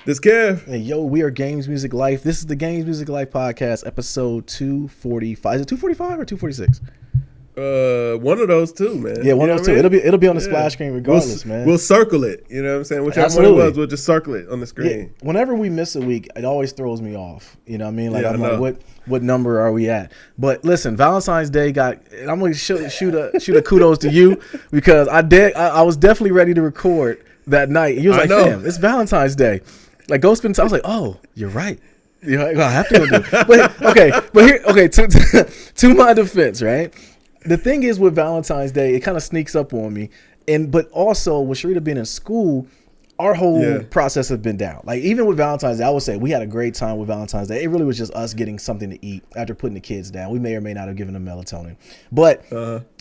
This Kev. Hey, yo, we are Games Music Life. This is the Games Music Life podcast, episode 245. Is it 245 or 246? One of those two, man. Yeah, one of those two. It'll be on the splash screen regardless, man. We'll circle it. You know what I'm saying? Whichever one it was, we'll just circle it on the screen. Yeah. Whenever we miss a week, it always throws me off. You know what I mean? Like, I'm like, what number are we at? But listen, Valentine's Day and I'm going to shoot a kudos to you because I was definitely ready to record that night. And you was like, fam, it's Valentine's Day. Like, go spend time. I was like, oh, you're right. You know, I have to go do it. But to my defense, right? The thing is with Valentine's Day, it kind of sneaks up on me. But also with Sharita being in school, our whole process has been down. Like, even with Valentine's Day, I would say we had a great time with Valentine's Day. It really was just us getting something to eat after putting the kids down. We may or may not have given them melatonin. But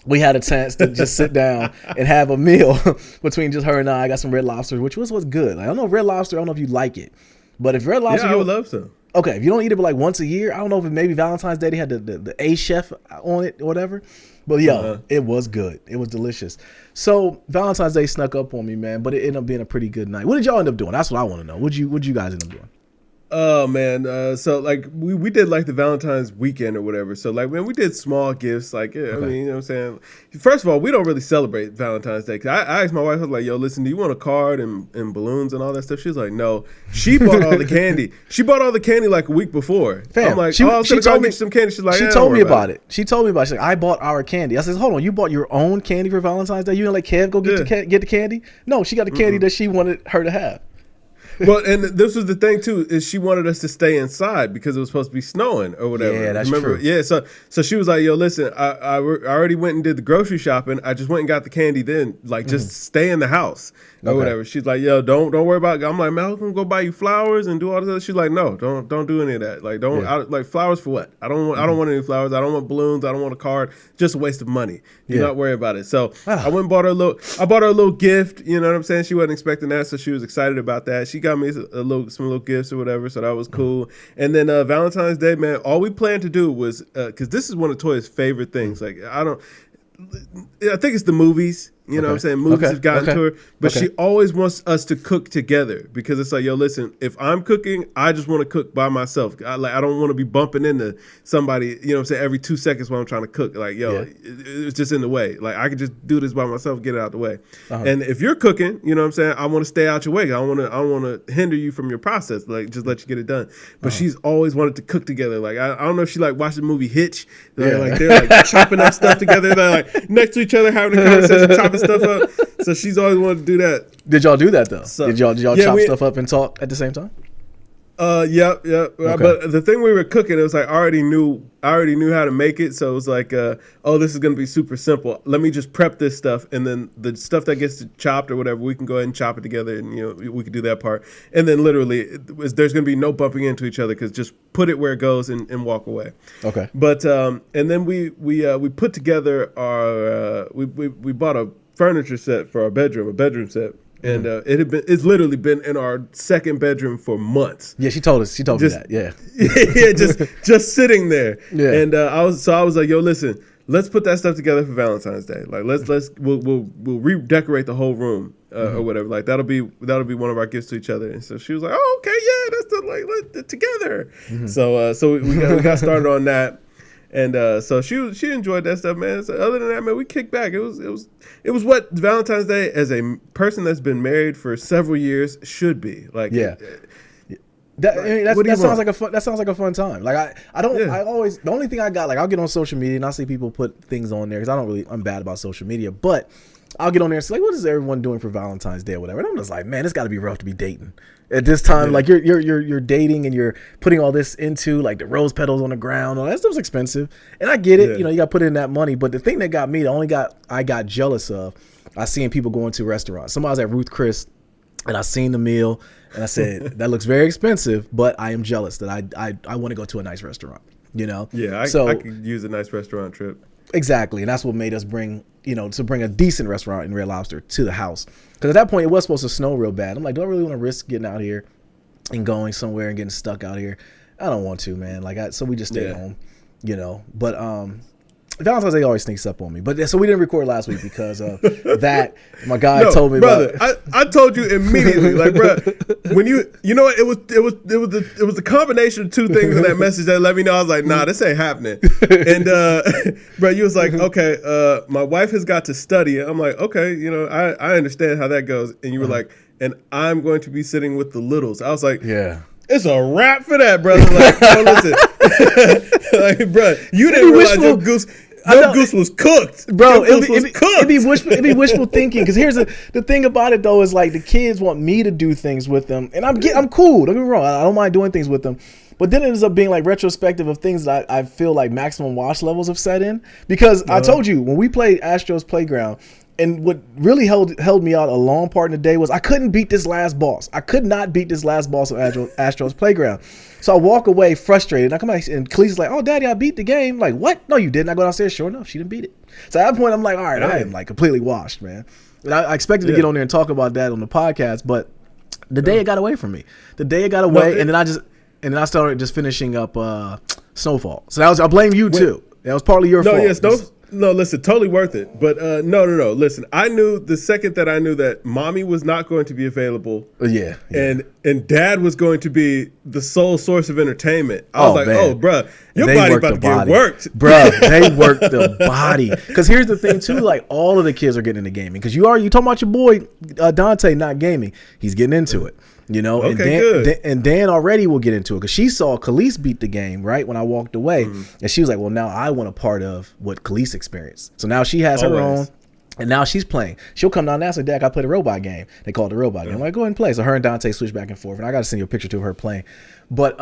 we had a chance to just sit down and have a meal between just her and I. got some Red Lobster, which was good. Like, I don't know if Red Lobster, I don't know if you like it. But if Red Lobster... Yeah, I would love to. Okay, if you don't eat it but like once a year, I don't know if maybe Valentine's Day they had the A chef on it or whatever. But it was good. It was delicious. So Valentine's Day snuck up on me, man, but it ended up being a pretty good night. What did y'all end up doing? That's what I want to know. What'd you guys end up doing? Oh man, so like we did like the Valentine's weekend or whatever. So like, man, we did small gifts. Like, I mean, you know what I'm saying? First of all, we don't really celebrate Valentine's Day. Cause I asked my wife, I was like, yo, listen, do you want a card and balloons and all that stuff? She was like, no. She bought all the candy. She bought all the candy like a week before. Fam, I'm like, she told me some candy. She's like, she told me about it. She told me about it. She's like, I bought our candy. I said, hold on, you bought your own candy for Valentine's Day? You didn't let Kev go get the candy? No, she got the candy that she wanted her to have. Well, and this was the thing too, is she wanted us to stay inside because it was supposed to be snowing or whatever. Yeah, that's true. Yeah, so she was like, yo, listen, I already went and did the grocery shopping. I just went and got the candy then. Like, just stay in the house or whatever. She's like, yo, don't worry about it. I'm like, man, I was gonna go buy you flowers and do all this other. She's like, no, don't do any of that. Like, like flowers for what? I don't want any flowers. I don't want balloons. I don't want a card. Just a waste of money. Do not worry about it. So I went and bought her a little gift. You know what I'm saying? She wasn't expecting that, so she was excited about that. She got me some little gifts or whatever, so that was cool. And then Valentine's Day, man, all we planned to do was because this is one of Toya's favorite things. Like, I think it's the movies. You know what I'm saying? Movies have gotten to her. But she always wants us to cook together because it's like, yo, listen, if I'm cooking, I just want to cook by myself. I don't want to be bumping into somebody, you know what I'm saying, every 2 seconds while I'm trying to cook. Like, yo, it's just in the way. Like, I could just do this by myself, get it out the way. And if you're cooking, you know what I'm saying, I want to stay out your way. I don't want to hinder you from your process. Like, just let you get it done. But she's always wanted to cook together. Like, I don't know if she like watched the movie Hitch. They're like chopping up stuff together. They're like next to each other having a conversation, chopping stuff up. So she's always wanted to do that. Did y'all do that though? So, did y'all chop stuff up and talk at the same time? Yeah. But the thing we were cooking, it was like I already knew how to make it. So it was like, this is gonna be super simple. Let me just prep this stuff, and then the stuff that gets chopped or whatever, we can go ahead and chop it together, and you know we can do that part. And then literally, there's gonna be no bumping into each other because just put it where it goes and walk away. Okay. But and then we put together our we bought a furniture set for our bedroom, a bedroom set. And it's literally been in our second bedroom for months. Yeah, she told me that. Yeah. Yeah, just sitting there. Yeah. And I was like, yo, listen, let's put that stuff together for Valentine's Day. Like we'll redecorate the whole room or whatever. Like that'll be one of our gifts to each other. And so she was like, oh, okay, yeah, let's together. So we got started on that. And so she enjoyed that stuff, man. So other than that, man, we kicked back. It was what Valentine's Day as a person that's been married for several years should be. Like, that sounds like a fun time. Like I always, the only thing I got, like I'll get on social media and I see people put things on there because I'm bad about social media, but I'll get on there and say, like, what is everyone doing for Valentine's Day or whatever? And I'm just like, man, it's got to be rough to be dating at this time. Like you're dating and you're putting all this into like the rose petals on the ground. All that stuff's expensive, and I get it. You know, you got to put in that money. But the thing that got me, I got jealous of, I seen people going to restaurants. Somebody was at Ruth Chris, and I seen the meal, and I said, that looks very expensive, but I am jealous that I want to go to a nice restaurant. You know? Yeah, I could use a nice restaurant trip. Exactly, and that's what made us bring a decent restaurant in Red Lobster to the house. Because at that point, it was supposed to snow real bad. I'm like, do I really want to risk getting out here and going somewhere and getting stuck out here? I don't want to, man. So we just stayed home, you know. But Valentine's Day always sneaks up on me. But so we didn't record last week because of that. My guy told me, brother. I told you immediately, like, bro, when you know what, it was the combination of two things in that message that let me know. I was like, nah, this ain't happening. And bro, you was like, okay, my wife has got to study it. I'm like, okay, you know, I understand how that goes. And you were like, and I'm going to be sitting with the littles. I was like, yeah. It's a wrap for that, brother. Like, listen, like, bro, you didn't realize your goose was cooked, bro. It'd be wishful thinking. Because here's the thing about it though is like the kids want me to do things with them, and I'm cool. Don't get me wrong. I don't mind doing things with them. But then it ends up being like retrospective of things that I feel like maximum watch levels have set in. Because I told you when we played Astro's Playground. And what really held me out a long part in the day was I couldn't beat this last boss. I could not beat this last boss of Astro's Playground. So I walk away frustrated. I come back and Khaleesi's like, "Oh, Daddy, I beat the game." I'm like, what? No, you didn't. I go downstairs. Sure enough, she didn't beat it. So at that point, I'm like, all right, I am like completely washed, man. And I expected to get on there and talk about that on the podcast, but the day it got away from me. The day it got away, and then I started just finishing up Snowfall. So I blame you too. That was partly your fault. No, listen, totally worth it. But no. Listen, I knew the second that I knew that mommy was not going to be available. Yeah. And dad was going to be the sole source of entertainment. I was like, man. oh, bro, your body about to get worked. Bro, they worked the body. Because here's the thing, too. Like, all of the kids are getting into gaming. Because you talking about your boy, Dante, not gaming. He's getting into it. You know, okay, and Dan already will get into it because she saw Khaleesi beat the game right when I walked away, and she was like, "Well, now I want a part of what Khaleesi experienced." So now she has her own, and now she's playing. She'll come down and ask me, "Dad, I played a robot game." They call it a robot game. I'm like, "Go ahead and play." So her and Dante switch back and forth, and I got to send you a picture to her playing. But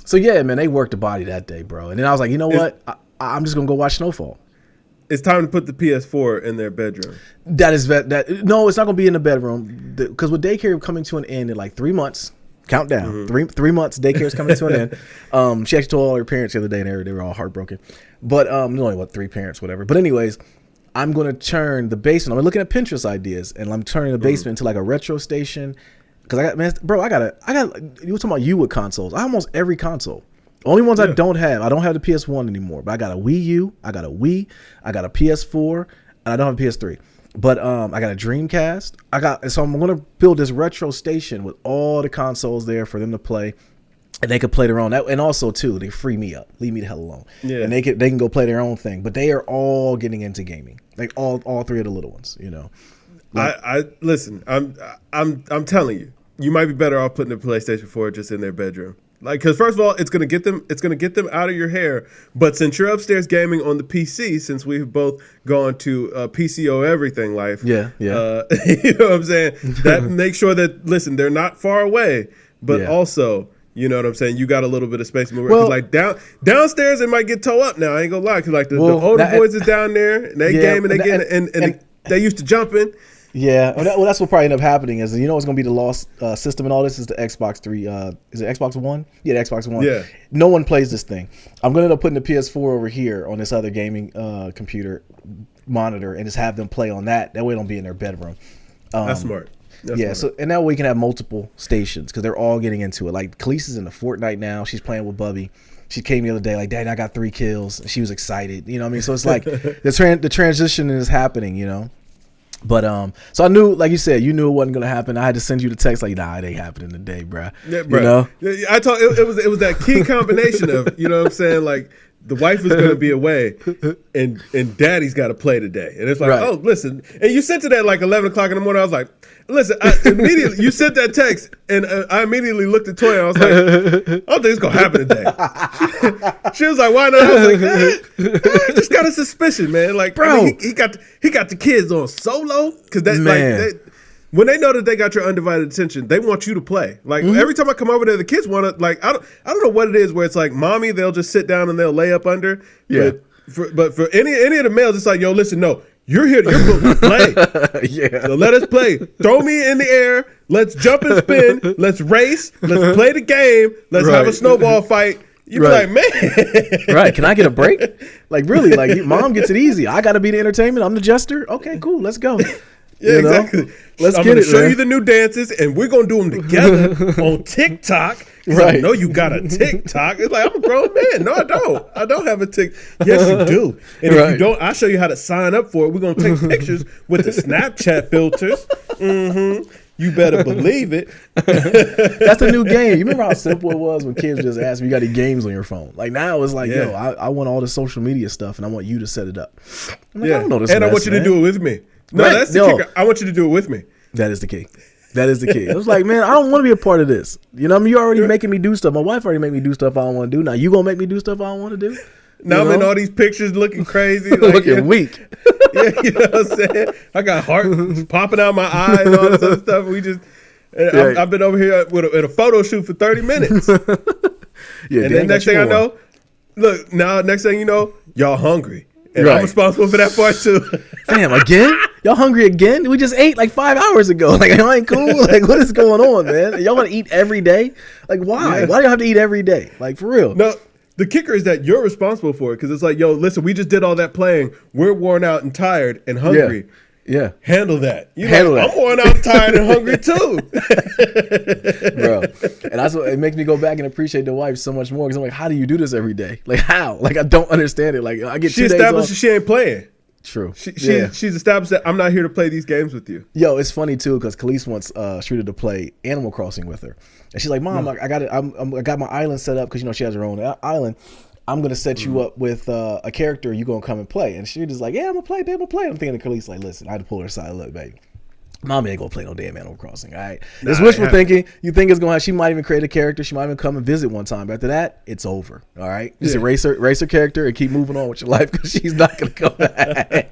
so yeah, man, they worked the body that day, bro. And then I was like, you know what? I'm just gonna go watch Snowfall. It's time to put the PS4 in their bedroom. No, it's not gonna be in the bedroom because with daycare coming to an end in like 3 months. Countdown. 3 months. Daycare is coming to an end. She actually told all her parents the other day, and they were all heartbroken. But only 3 parents, whatever. But anyways, I'm gonna turn the basement. I'm looking at Pinterest ideas, and I'm turning the basement into like a retro station. Because I got. You were talking about you with consoles. I have almost every console. Only ones I don't have the PS1 anymore, but I got a Wii U, I got a Wii, I got a PS4, and I don't have a PS3. But I got a Dreamcast. So I'm gonna build this retro station with all the consoles there for them to play, and they could play their own. And also too, they free me up, leave me the hell alone. Yeah. And they can go play their own thing. But they are all getting into gaming, like all 3 of the little ones. You know. Like, I listen. I'm telling you, you might be better off putting the PlayStation 4 just in their bedroom. Like, because first of all, it's gonna get them out of your hair. But since you're upstairs gaming on the PC, since we've both gone to PCO everything life, yeah, you know what I'm saying. That make sure that they're not far away, but also, you know what I'm saying. You got a little bit of space to move. Well, like downstairs, it might get toe up now. I ain't gonna lie, because like the older boys is down there and they game and they get and they used to jump in. Yeah, well, that's what probably ended up happening is, you know, it's going to be the lost system and all this is the Xbox 3. Is it Xbox One? Yeah, the Xbox One. Yeah. No one plays this thing. I'm going to end up putting the PS4 over here on this other gaming computer monitor and just have them play on that. That way it don't be in their bedroom. That's smart. That's smart. So and that way we can have multiple stations because they're all getting into it. Like, Khaleesi's in the Fortnite now. She's playing with Bubby. She came the other day like, "Daddy, I got 3 kills." And she was excited. You know what I mean? So it's like the transition is happening, you know? But so I knew, like you said, you knew it wasn't gonna happen. I had to send you the text like, "Nah, it ain't happening today, bro." Yeah, bro. You know? I told it was that key combination of, you know what I'm saying, like the wife is gonna be away, and daddy's got to play today, and it's like, oh, listen, and you sent it at like 11 o'clock in the morning. I was like, listen, immediately you sent that text, and I immediately looked at Toya. I was like, I don't think it's gonna happen today. She was like, why not? I was like, I just got a suspicion, man. Like, bro, I mean, he got the kids on solo because that like. When they know that they got your undivided attention, they want you to play. Like every time I come over there, the kids want to. Like I don't know what it is where it's like, mommy, they'll just sit down and they'll lay up under. Yeah. But for any of the males, it's like, yo, listen, no, you're here. You're supposed to play. Yeah. So let us play. Throw me in the air. Let's jump and spin. Let's race. Let's play the game. Let's have a snowball fight. You be like, man. Right. Can I get a break? Like, really? Like, mom gets it easy. I got to be the entertainment. I'm the jester. Okay, cool. Let's go. Yeah, exactly. Let's I'm get gonna it, show man. you the new dances, and we're gonna do them together on TikTok. Right. I know you got a TikTok. It's like, I'm a grown man. No, I don't. I don't have a TikTok. Yes, you do. And if you don't, I'll show you how to sign up for it. We're gonna take pictures with the Snapchat filters. You better believe it. That's a new game. You remember how simple it was when kids just asked me, you got any games on your phone? Like now it's like, yo, I want all the social media stuff and I want you to set it up. I'm like, I don't know this and mess, I want you to do it with me. No, that's the kicker. I want you to do it with me. That is the key. That is the key. I was like, man, I don't want to be a part of this. You know what I mean? You're already making me do stuff. My wife already made me do stuff I don't want to do. Now you going to make me do stuff I don't want to do? Now I'm in all these pictures looking crazy. Like, looking weak. Yeah, you know what I'm saying? I got heart popping out my eyes and all this other stuff. We just... I've been over here with a photo shoot for 30 minutes. And then next thing I know, next thing you know, y'all hungry. And I'm responsible for that part too. Damn, again? Y'all hungry again? We just ate like 5 hours ago. Like, y'all ain't cool? Like, what is going on, man? Y'all want to eat every day? Like, why? Yeah. Why do you have to eat every day? Like, for real? No, the kicker is that you're responsible for it because it's like, yo, listen, we just did all that playing. We're worn out and tired and hungry. Yeah. Handle that. Handle that. I'm worn out, tired, and hungry too. Bro. And that's what it makes me go back and appreciate the wife so much more because I'm like, how do you do this every day? Like, how? Like, I don't understand it. Like, I get 2 days off. She established that she ain't playing. True. She's established that I'm not here to play these games with you. Yo, it's funny too because Khalees wants Shrita to play Animal Crossing with her, and she's like, "Mom, I got it. I got my island set up because she has her own island. I'm gonna set you up with a character. You gonna come and play?" And Shrita's like, "Yeah, I'm gonna play, babe. I'm gonna play." I'm thinking to Khalees like, "Listen, I had to pull her aside. Look, baby. Mom ain't gonna play no damn Animal Crossing, all right? It's wishful thinking. You think it's gonna have, she might even create a character. She might even come and visit one time. But after that, it's over, all right? Just erase her character and keep moving on with your life because she's not gonna come back.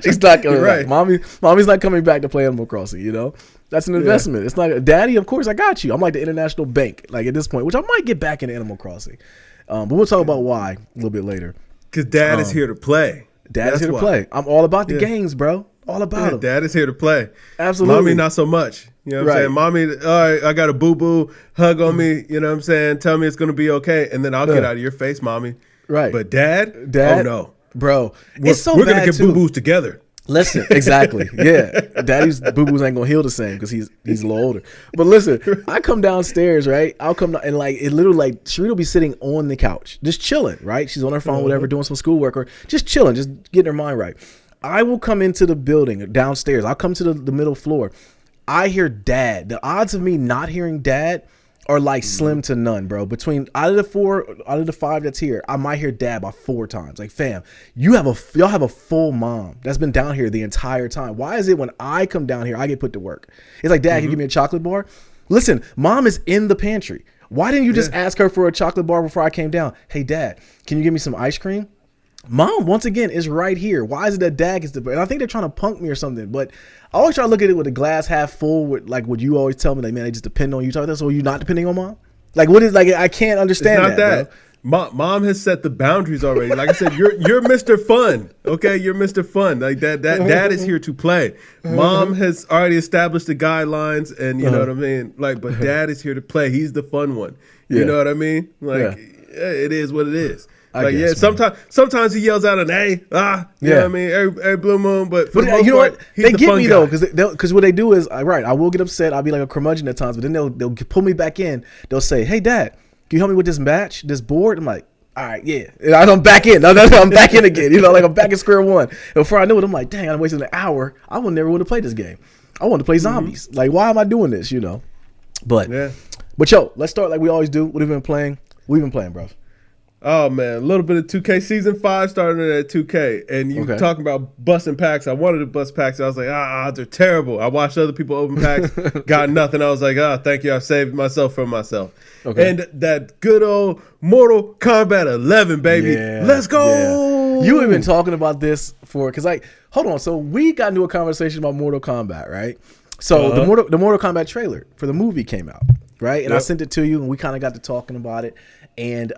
She's not coming back. Mommy's not coming back to play Animal Crossing, you know? That's an investment. It's not, Daddy, of course I got you. I'm like the international bank, like at this point, which I might get back into Animal Crossing. But we'll talk about why a little bit later. Because Dad is here to play. Dad is here to play. I'm all about the games, bro. All about them. Dad is here to play. Absolutely. Mommy, not so much. You know what I'm saying? Mommy, all right, I got a boo-boo. Hug on me. You know what I'm saying? Tell me it's going to be okay. And then I'll get out of your face, Mommy. Right. But Dad, oh no. Bro, it's so bad, we're going to get boo-boos together. Listen, exactly. Yeah. Daddy's boo-boos ain't going to heal the same because he's a little older. But listen, I come downstairs, right? I'll come down and like, it literally like, Sherita will be sitting on the couch, just chilling, right? She's on her phone, whatever, doing some schoolwork or just chilling, just getting her mind right. I will come into the building downstairs. I'll come to the middle floor. I hear Dad. The odds of me not hearing Dad are like slim to none, bro. Out of the 5 that's here, I might hear Dad by 4 times. Like, fam, y'all have a full mom that's been down here the entire time. Why is it when I come down here, I get put to work? It's like, Dad, can you give me a chocolate bar? Listen, Mom is in the pantry. Why didn't you just ask her for a chocolate bar before I came down? Hey, Dad, can you give me some ice cream? Mom, once again, is right here. Why is it that Dad gets the... And I think they're trying to punk me or something, but I always try to look at it with a glass half full, with like what you always tell me, like, man, they just depend on you. So you're not depending on Mom? Like, what is, like, I can't understand it's not that. Mom has set the boundaries already. Like I said, you're Mr. Fun. Okay, you're Mr. Fun. Like that Dad is here to play. Mom has already established the guidelines, and you know what I mean. Like, but Dad is here to play. He's the fun one. You know what I mean? Like, it is what it is. Like, guess, sometimes he yells out an A, you know what I mean? Every blue moon, but for the most part, what? They get me though, because what they do is, I will get upset. I'll be like a curmudgeon at times, but then they'll pull me back in. They'll say, "Hey, Dad, can you help me with this match, this board?" I'm like, all right, yeah. And I'm back in. I'm back in again. You know, like I'm back at square one. And before I knew it, I'm like, dang, I wasted an hour. I would never want to play this game. I want to play zombies. Like, why am I doing this? You know, but yo, let's start like we always do. What have we been playing? We've been playing, bro. Oh, man, a little bit of 2K. Season 5 started at 2K. And you talking about busting packs. I wanted to bust packs. I was like, odds are terrible. I watched other people open packs, got nothing. I was like, thank you. I saved myself from myself. Okay. And that good old Mortal Kombat 11, baby. Yeah, let's go. Yeah. You have been talking about this because, like, hold on. So we got into a conversation about Mortal Kombat, right? So the Mortal Kombat trailer for the movie came out, right? And I sent it to you, and we kind of got to talking about it. And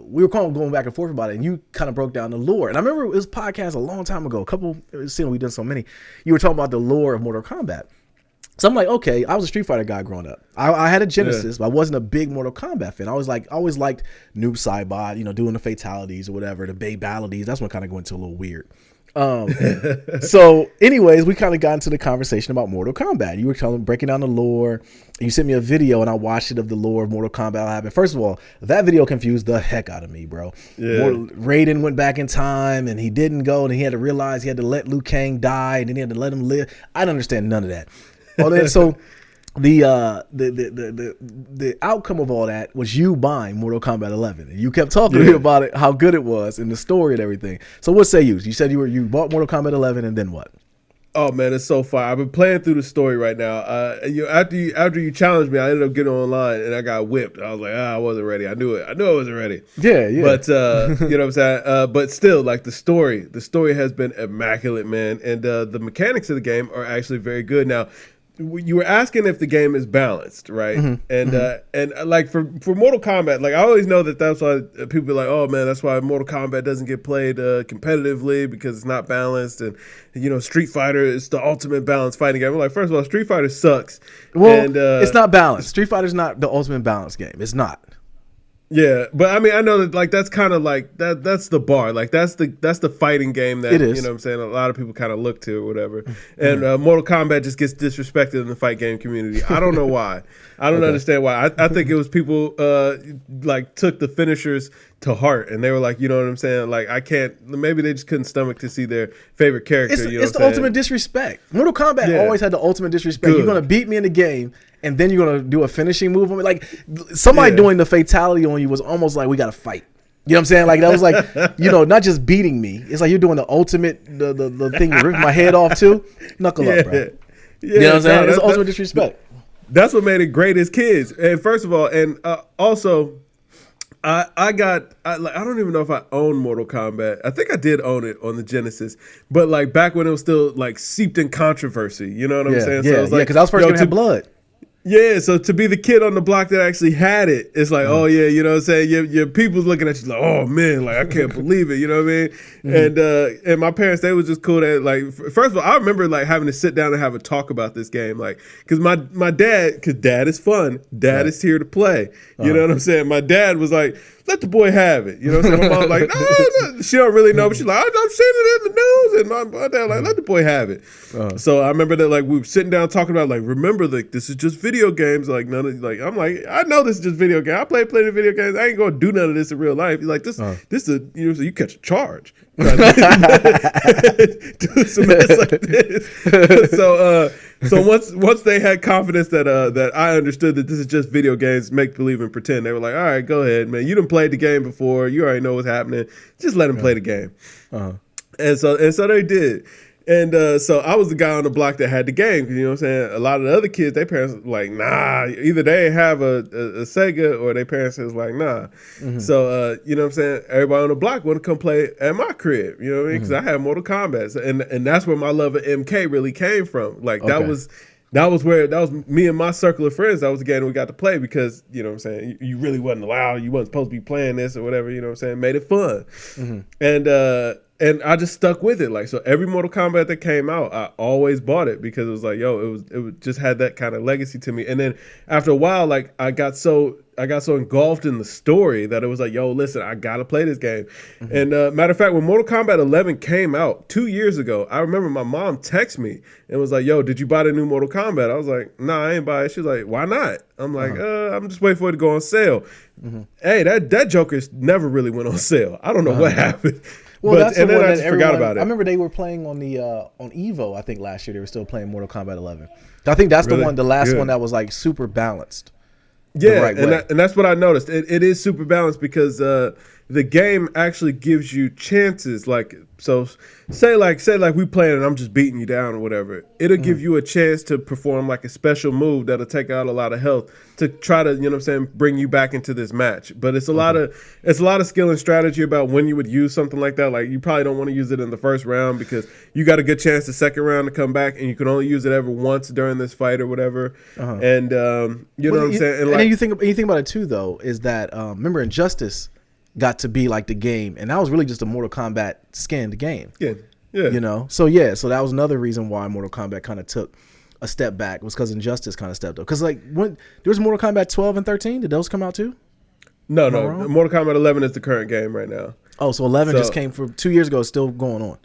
we were kind of going back and forth about it, and you kind of broke down the lore. And I remember it was a podcast a long time ago, we've done so many. You were talking about the lore of Mortal Kombat. So I'm like, okay, I was a Street Fighter guy growing up. I had a Genesis, but I wasn't a big Mortal Kombat fan. I always liked Noob Saibot, you know, doing the fatalities or whatever, the big battleities. That's when it kind of went into a little weird. So, anyways, we kind of got into the conversation about Mortal Kombat. You were breaking down the lore. You sent me a video, and I watched it of the lore of Mortal Kombat. What happened? First of all, that video confused the heck out of me, bro. Yeah. Raiden went back in time, and he didn't go, and he had to realize he had to let Liu Kang die, and then he had to let him live. I didn't understand none of that. So the outcome of all that was you buying Mortal Kombat 11. And you kept talking to me about it, how good it was, and the story and everything. So what say you? You said you bought Mortal Kombat 11, and then what? Oh man, it's so far. I've been playing through the story right now. After you challenged me, I ended up getting online and I got whipped. I was like, I wasn't ready. I knew it. I knew I wasn't ready. Yeah. But you know what I'm saying. But still, like the story has been immaculate, man. And the mechanics of the game are actually very good. Now, you were asking if the game is balanced, right? And like for Mortal Kombat, like I always know that's why people be like, oh man, that's why Mortal Kombat doesn't get played competitively because it's not balanced. And you know, Street Fighter is the ultimate balanced fighting game. I'm like, first of all, Street Fighter sucks. Well, and, it's not balanced. Street Fighter's not the ultimate balanced game. It's not. Yeah, but I mean, I know that like that's kind of like that's the bar. Like that's the fighting game that, you know what I'm saying, a lot of people kind of look to or whatever. And Mortal Kombat just gets disrespected in the fight game community. I don't know why. I don't understand why. I think it was people like took the finishers to heart and they were like, you know what I'm saying? Like I can't, maybe they just couldn't stomach to see their favorite character. It's the ultimate disrespect. Mortal Kombat always had the ultimate disrespect. Good. You're going to beat me in the game and then you're going to do a finishing move on me. Like somebody doing the fatality on you was almost like, we got to fight. You know what I'm saying? Like that was like, you know, not just beating me. It's like you're doing the ultimate, the thing you rip my head off too. Knuckle up, bro. Yeah, you know what I'm saying? It's ultimate disrespect. That's what made it great as kids. And first of all, and also, I don't even know if I own Mortal Kombat. I think I did own it on the Genesis, but like back when it was still like seeped in controversy. You know what I'm saying? Yeah, so it was like, because I was first gonna have blood. Yeah, so to be the kid on the block that actually had it, it's like, oh yeah, you know what I'm saying? Your people's looking at you like, oh man, like I can't believe it, you know what I mean? And my parents, they was just cool that like, first of all, I remember like having to sit down and have a talk about this game, like, cause my dad, cause dad is fun, dad is here to play, you know what I'm saying? My dad was like, let the boy have it. You know what I'm saying? My mom like, no. She don't really know, but she's like, I'm seeing it in the news. And my dad like, let the boy have it. So I remember that like we were sitting down talking about like, remember like this is just video games. Like none of like I'm like, I know this is just video game. I play plenty of video games. I ain't gonna do none of this in real life. He's like, this is a, you know, so you catch a charge. Do some mess like this. So once they had confidence that I understood that this is just video games, make believe and pretend, they were like, all right, go ahead, man. You done played the game before. You already know what's happening. Just let them play the game. And so they did. And so I was the guy on the block that had the game. You know what I'm saying? A lot of the other kids, their parents were like, nah. Either they have a Sega or their parents was like, nah. So, you know what I'm saying? Everybody on the block wanted to come play at my crib. You know what I mean? Because I had Mortal Kombat. So, and that's where my love of MK really came from. Like, that was me and my circle of friends. That was the game we got to play because, you know what I'm saying, you really wasn't allowed. You wasn't supposed to be playing this or whatever, you know what I'm saying? Made it fun. And I just stuck with it. Like, so every Mortal Kombat that came out, I always bought it because it was like, yo, it just had that kind of legacy to me. And then after a while, like I got so engulfed in the story that it was like, yo, listen, I gotta play this game. And matter of fact, when Mortal Kombat 11 came out 2 years ago, I remember my mom texted me and was like, yo, did you buy the new Mortal Kombat? I was like, nah, I ain't buy it. She's like, why not? I'm like, I'm just waiting for it to go on sale. Hey, that Joker's never really went on sale. I don't know what happened. Well, that's and the then one I just forgot about it. I remember they were playing on the on Evo. I think last year they were still playing Mortal Kombat 11. I think that's the last one that was like super balanced. Yeah, and that's what I noticed. It is super balanced because the game actually gives you chances. Like, so say like we playing and I'm just beating you down or whatever. It'll give you a chance to perform like a special move that'll take out a lot of health to try to, you know what I'm saying, bring you back into this match. But it's a lot of skill and strategy about when you would use something like that. Like, you probably don't want to use it in the first round because you got a good chance the second round to come back, and you can only use it ever once during this fight or whatever. And you know what I'm saying. And then you think about it too, though, is that remember Injustice got to be like the game, and that was really just a Mortal Kombat skinned game. Yeah. You know, so that was another reason why Mortal Kombat kind of took a step back, was because Injustice kind of stepped up. Because like when there was Mortal Kombat 12 and 13, did those come out too? No. Mortal Kombat 11 is the current game right now. Oh, so 11 just came from 2 years ago, still going on.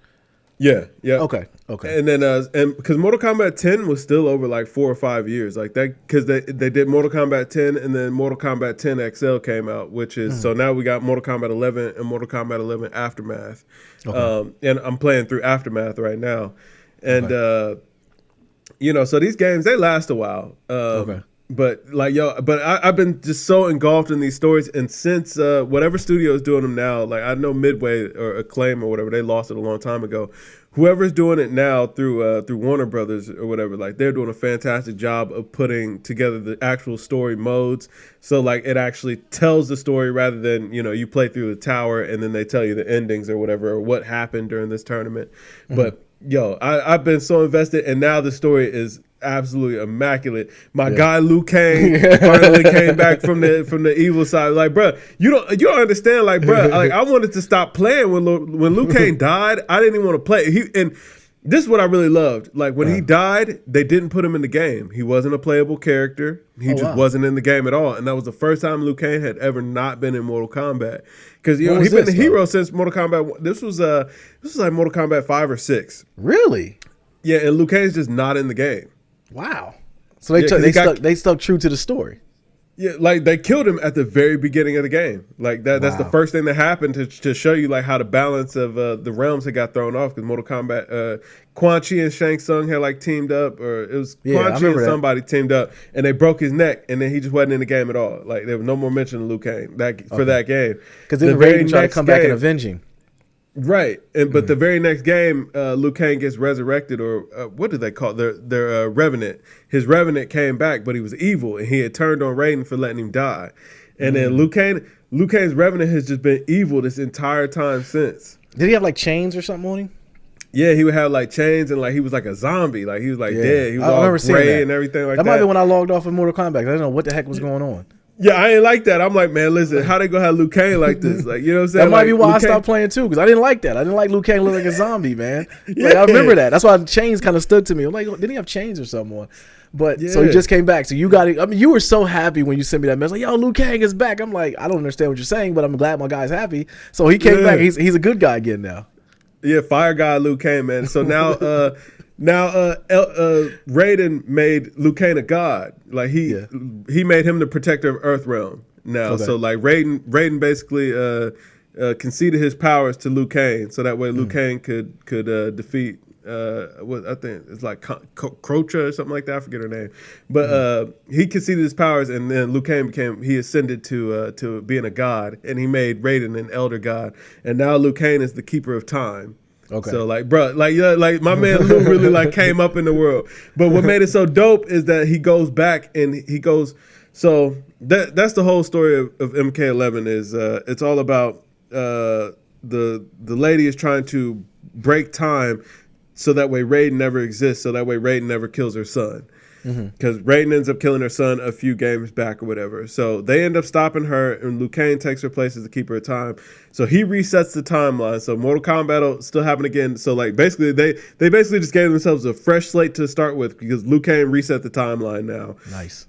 Yeah. Okay. And then and because Mortal Kombat 10 was still over like 4 or 5 years, like that, because they did Mortal Kombat 10 and then Mortal Kombat 10 XL came out, which is so now we got Mortal Kombat 11 and Mortal Kombat 11 Aftermath. And I'm playing through Aftermath right now, and so these games, they last a while. But like I've been just so engulfed in these stories, and since whatever studio is doing them now, like I know Midway or Acclaim or whatever, they lost it a long time ago. Whoever's doing it now through Warner Brothers or whatever, like they're doing a fantastic job of putting together the actual story modes. So like it actually tells the story rather than you play through the tower and then they tell you the endings or whatever or what happened during this tournament. But I've been so invested, and now the story is absolutely immaculate. My guy Liu Kang finally came back from the evil side. Like, bro, you don't understand. Like, bro, like I wanted to stop playing when Liu Kang died. I didn't even want to play. And this is what I really loved. Like when he died, they didn't put him in the game. He wasn't a playable character. He wasn't in the game at all. And that was the first time Liu Kang had ever not been in Mortal Kombat. Because he's been the hero since Mortal Kombat. This was like Mortal Kombat 5 or 6. Really? Yeah, and Liu Kang's just not in the game. Wow. So they stuck true to the story. Yeah, like they killed him at the very beginning of the game. Like that's the first thing that happened to show you like how the balance of the realms had got thrown off, because Mortal Kombat, Quan Chi and Shang Tsung had like teamed up, or it was Quan Chi and somebody teamed up, and they broke his neck, and then he just wasn't in the game at all. Like there was no more mention of Liu Kang for that game. Because then Raiden tried to come back and avenge him. Right, but the very next game, Liu Kang gets resurrected, or what do they call it? Their Revenant. His Revenant came back, but he was evil, and he had turned on Raiden for letting him die. And then Liu Kang's Revenant has just been evil this entire time since. Did he have like chains or something on him? Yeah, he would have like chains, and like he was like a zombie, like he was like dead. He was all gray and everything like that. That might be when I logged off of Mortal Kombat. I didn't know what the heck was going on. Yeah, I ain't like that. I'm like, man, listen, how they gonna have Liu Kang like this? Like, you know what I'm saying? That might be why I stopped playing too, because I didn't like that. I didn't like Liu Kang looking like a zombie, man. Like, I remember that. That's why chains kind of stood to me. I'm like, didn't he have chains or something on? But so he just came back. So you got it. I mean, you were so happy when you sent me that message. Like, yo, Liu Kang is back. I'm like, I don't understand what you're saying, but I'm glad my guy's happy. So he came back. He's a good guy again now. Yeah, fire guy Liu Kang, man. So now Raiden made Liu Kang a god. Like he made him the protector of Earthrealm now. So like Raiden basically conceded his powers to Liu Kang, so that way Liu Kang could defeat what I think it's like Crocha or something like that. I forget her name, but he conceded his powers, and then Liu Kang ascended to being a god, and he made Raiden an elder god, and now Liu Kang is the keeper of time. Okay. So like, bro, like my man Liu really like came up in the world. But what made it so dope is that he goes back and he goes. So that's the whole story of MK11 is it's all about the lady is trying to break time so that way Raiden never exists, so that way Raiden never kills her son. Because Raiden ends up killing her son a few games back or whatever. So they end up stopping her, and Liu Kang takes her place as the keeper of time. So he resets the timeline. So Mortal Kombat will still happen again. So like basically they basically just gave themselves a fresh slate to start with, because Liu Kang reset the timeline now. Nice.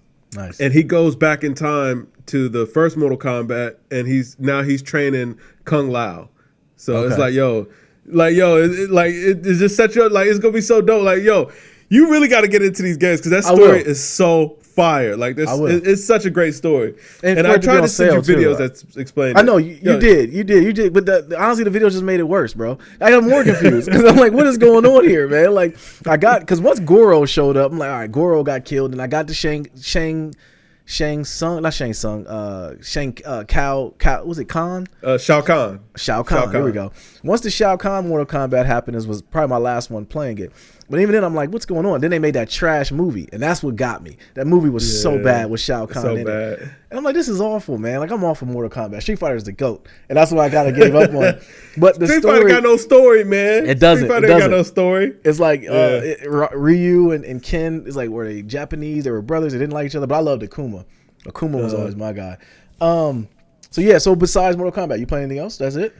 And he goes back in time to the first Mortal Kombat, and he's training Kung Lao. So it's like, it's just such a, like, it's gonna be so dope. Like, yo, you really got to get into these games, because that story is so fire. Like, it's such a great story. And I tried to send you videos that explain it. I know you did. But honestly, the video just made it worse, bro. I got more confused, because I'm like, what is going on here, man? Like, because once Goro showed up, I'm like, all right, Goro got killed, and I got the Shang Tsung, not Shang Tsung, Cow, was it Khan? Shao Kahn. Shao Kahn, here we go. Once the Shao Kahn Mortal Kombat happened, this was probably my last one playing it. But even then, I'm like, what's going on? Then they made that trash movie, and that's what got me. That movie was so bad with Shao Kahn in it. And I'm like, this is awful, man. Like, I'm off of Mortal Kombat. Street Fighter is the GOAT, and that's what I got to give up on. But the Street Fighter got no story, man. It doesn't. Street Fighter got no story. It's like Ryu and Ken, is like, were they Japanese? They were brothers. They didn't like each other, but I loved Akuma. Akuma was always my guy. So besides Mortal Kombat, you play anything else? That's it?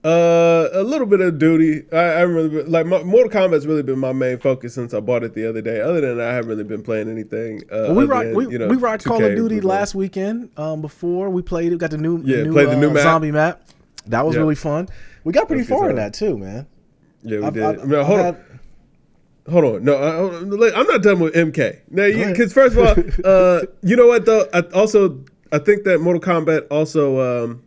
A little bit of Duty. I really like Mortal Kombat's really been my main focus since I bought it the other day. Other than that, I haven't really been playing anything. We rocked Call of Duty last weekend. Before we played it, we got the new map. zombie map. That was really fun. We got pretty far in that too, man. Yeah, we did. Hold on. No, I'm not done with MK. No, because first of all, you know what though? I think that Mortal Kombat also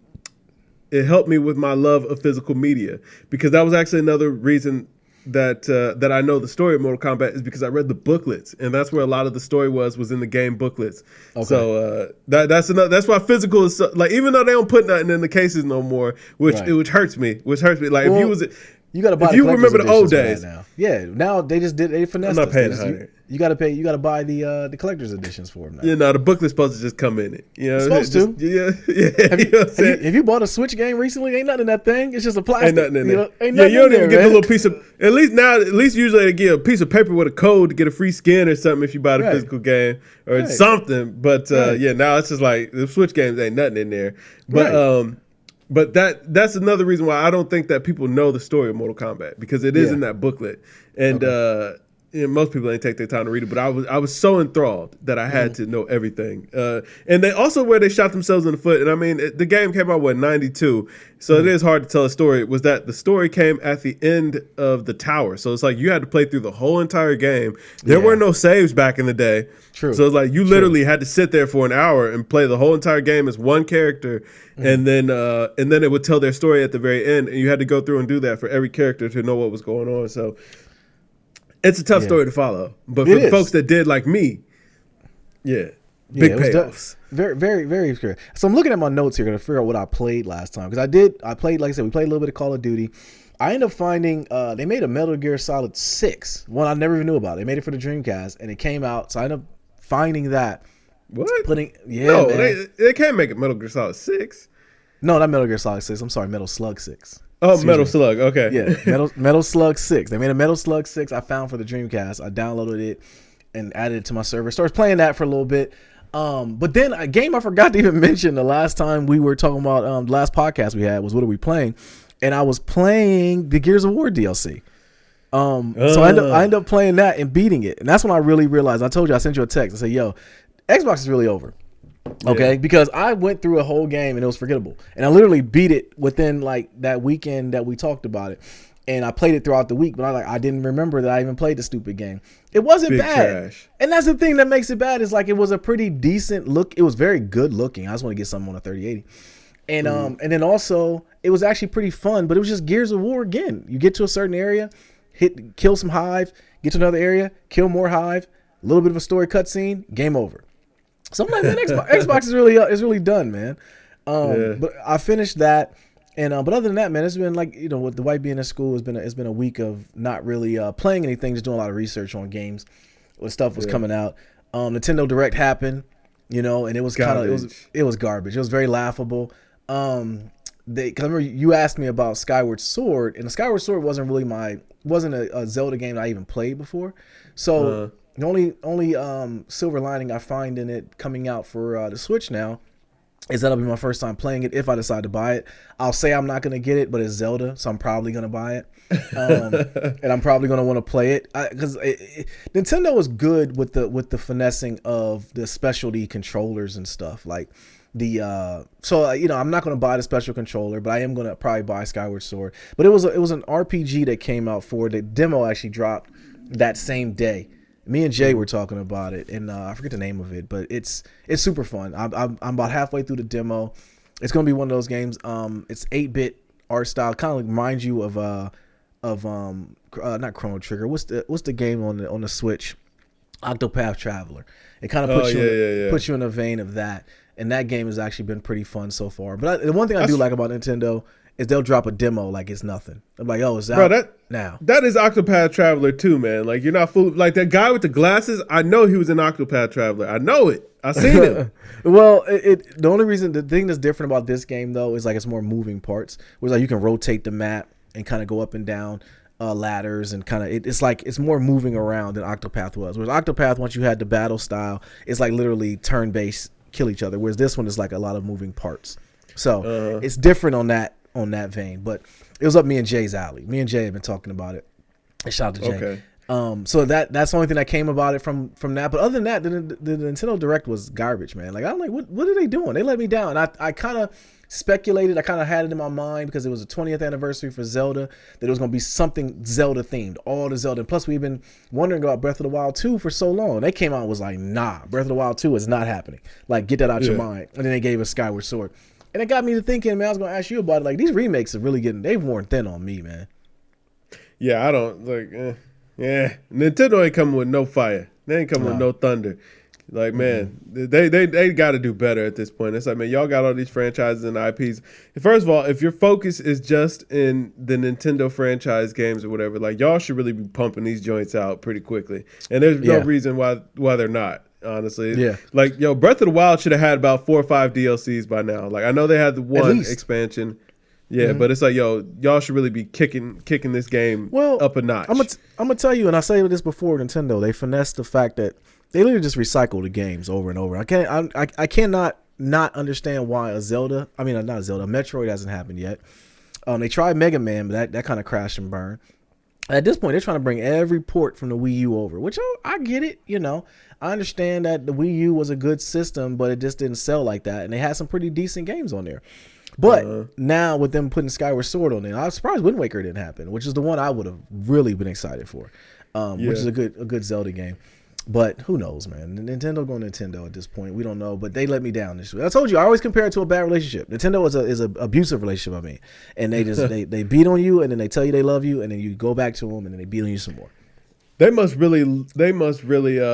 it helped me with my love of physical media, because that was actually another reason that I know the story of Mortal Kombat is because I read the booklets, and that's where a lot of the story was in the game booklets. Okay. So that's why physical is so, like, even though they don't put nothing in the cases no more, which hurts me. Like, well, you got to buy. If you remember the old days, now. Yeah, now they finessed. I'm not paying $100. You got to pay. You got to buy the collector's editions for them now. Yeah, no, the booklet's supposed to just come in it. You know, it's supposed to. Yeah. Have you bought a Switch game recently? Ain't nothing in that thing. It's just a plastic. Ain't nothing in there. You don't even get the little piece of. At least usually they get a piece of paper with a code to get a free skin or something if you buy the physical game or something. But now it's just like the Switch games ain't nothing in there. But But that's another reason why I don't think that people know the story of Mortal Kombat, because it is in that booklet, and most people ain't take their time to read it. But I was so enthralled that I had to know everything. And they also, where they shot themselves in the foot. And I mean, the game came out in '92, so it is hard to tell a story. Was that the story came at the end of the tower? So it's like you had to play through the whole entire game. There were no saves back in the day. True. So it's like you literally had to sit there for an hour and play the whole entire game as one character. And then it would tell their story at the very end, and you had to go through and do that for every character to know what was going on. So it's a tough story to follow, but for the folks that did, like me, big payoffs. Very, very, very clear. So I'm looking at my notes here, gonna figure out what I played last time, because I played, like I said, we played a little bit of Call of Duty. I ended up finding they made a Metal Gear Solid 6, one I never even knew about. They made it for the Dreamcast, and it came out, so I ended up finding that. What? They can't make it Metal Gear Solid 6. No, not Metal Gear Solid 6. I'm sorry, Metal Slug 6. Oh, Metal Slug. Okay. Yeah, Metal Slug 6. They made a Metal Slug 6 I found for the Dreamcast. I downloaded it and added it to my server. Started playing that for a little bit. But then a game I forgot to even mention the last time we were talking about, the last podcast we had was What Are We Playing? And I was playing the Gears of War DLC. So I ended up playing that and beating it. And that's when I really realized, I told you, I sent you a text and said, yo, Xbox is really over. Okay, because I went through a whole game and it was forgettable, and I literally beat it within like that weekend that we talked about it, and I played it throughout the week. But I didn't remember that I even played the stupid game. It wasn't bad, trash. And that's the thing that makes it bad, is like it was a pretty decent look. It was very good looking. I just want to get something on a 3080, and and then also it was actually pretty fun. But it was just Gears of War again. You get to a certain area, kill some hive, get to another area, kill more hive, a little bit of a story cutscene, game over. So I'm like, man, Xbox is really done, man. But I finished that, and but other than that, man, it's been like, with the wife being in school, it's been a week of not really playing anything, just doing a lot of research on games. What stuff was coming out. Nintendo Direct happened, and it was it was garbage. It was very laughable. Cause I remember you asked me about Skyward Sword, and the Skyward Sword wasn't a Zelda game that I even played before, so. The only silver lining I find in it coming out for the Switch now is that'll be my first time playing it if I decide to buy it. I'll say I'm not going to get it, but it's Zelda, so I'm probably going to buy it. And I'm probably going to want to play it because Nintendo is good with the finessing of the specialty controllers and stuff. Like I'm not going to buy the special controller, but I am going to probably buy Skyward Sword. But it was an RPG that came out for the demo actually dropped that same day. Me and Jay were talking about it, and I forget the name of it, but it's super fun. I'm about halfway through the demo. It's gonna be one of those games. It's 8-bit art style, kind of like reminds you of not Chrono Trigger. What's the game on the Switch? Octopath Traveler. It kind of puts you in a vein of that, and that game has actually been pretty fun so far. But the one thing I do like about Nintendo is they'll drop a demo like it's nothing. I'm like, it's out now. That is Octopath Traveler too, man. Like, you're not fool. Like, that guy with the glasses, I know he was in Octopath Traveler. I know it. I seen him. Well, the thing that's different about this game though is like it's more moving parts. Whereas like you can rotate the map and kind of go up and down ladders and kind of it's like it's more moving around than Octopath was. Whereas Octopath, once you had the battle style, it's like literally turn-based, kill each other. Whereas this one is like a lot of moving parts. So it's different on that vein, but it was up me and Jay's alley. Me and Jay have been talking about it. And shout out to Jay. So that's the only thing that came about it from that. But other than that, the Nintendo Direct was garbage, man. Like I'm like, what are they doing? They let me down. I kind of speculated. I kind of had it in my mind because it was the 20th anniversary for Zelda that it was going to be something Zelda themed, all the Zelda. And plus, we've been wondering about Breath of the Wild 2 for so long. They came out and was like, nah, Breath of the Wild 2 is not happening. Like, get that out your mind. And then they gave us Skyward Sword. And it got me to thinking, man, I was going to ask you about it. Like, these remakes are really they've worn thin on me, man. Yeah, I don't like. Yeah, Nintendo ain't coming with no fire. They ain't coming with no thunder. Like, man, they got to do better at this point. It's like, man, y'all got all these franchises and IPs. First of all, if your focus is just in the Nintendo franchise games or whatever, like, y'all should really be pumping these joints out pretty quickly. And there's no reason why they're not, honestly. Yeah. Like, yo, Breath of the Wild should have had about 4 or 5 DLCs by now. Like, I know they had the one expansion. Yeah, but it's like, yo, y'all should really be kicking this game up a notch. I'm gonna tell you, and I say this before, Nintendo, they finessed the fact that they literally just recycle the games over and over. I cannot not understand why a Metroid hasn't happened yet. They tried Mega Man, but that kind of crashed and burned. At this point, they're trying to bring every port from the Wii U over, which I get it. You know, I understand that the Wii U was a good system, but it just didn't sell like that, and they had some pretty decent games on there. But now with them putting Skyward Sword on there, I was surprised Wind Waker didn't happen, which is the one I would have really been excited for, which is a good Zelda game. But who knows, man? Nintendo going Nintendo at this point. We don't know, but they let me down this week. I told you, I always compare it to a bad relationship. Nintendo is an abusive relationship, I mean. And they just they beat on you, and then they tell you they love you, and then you go back to them, and then they beat on you some more. They must really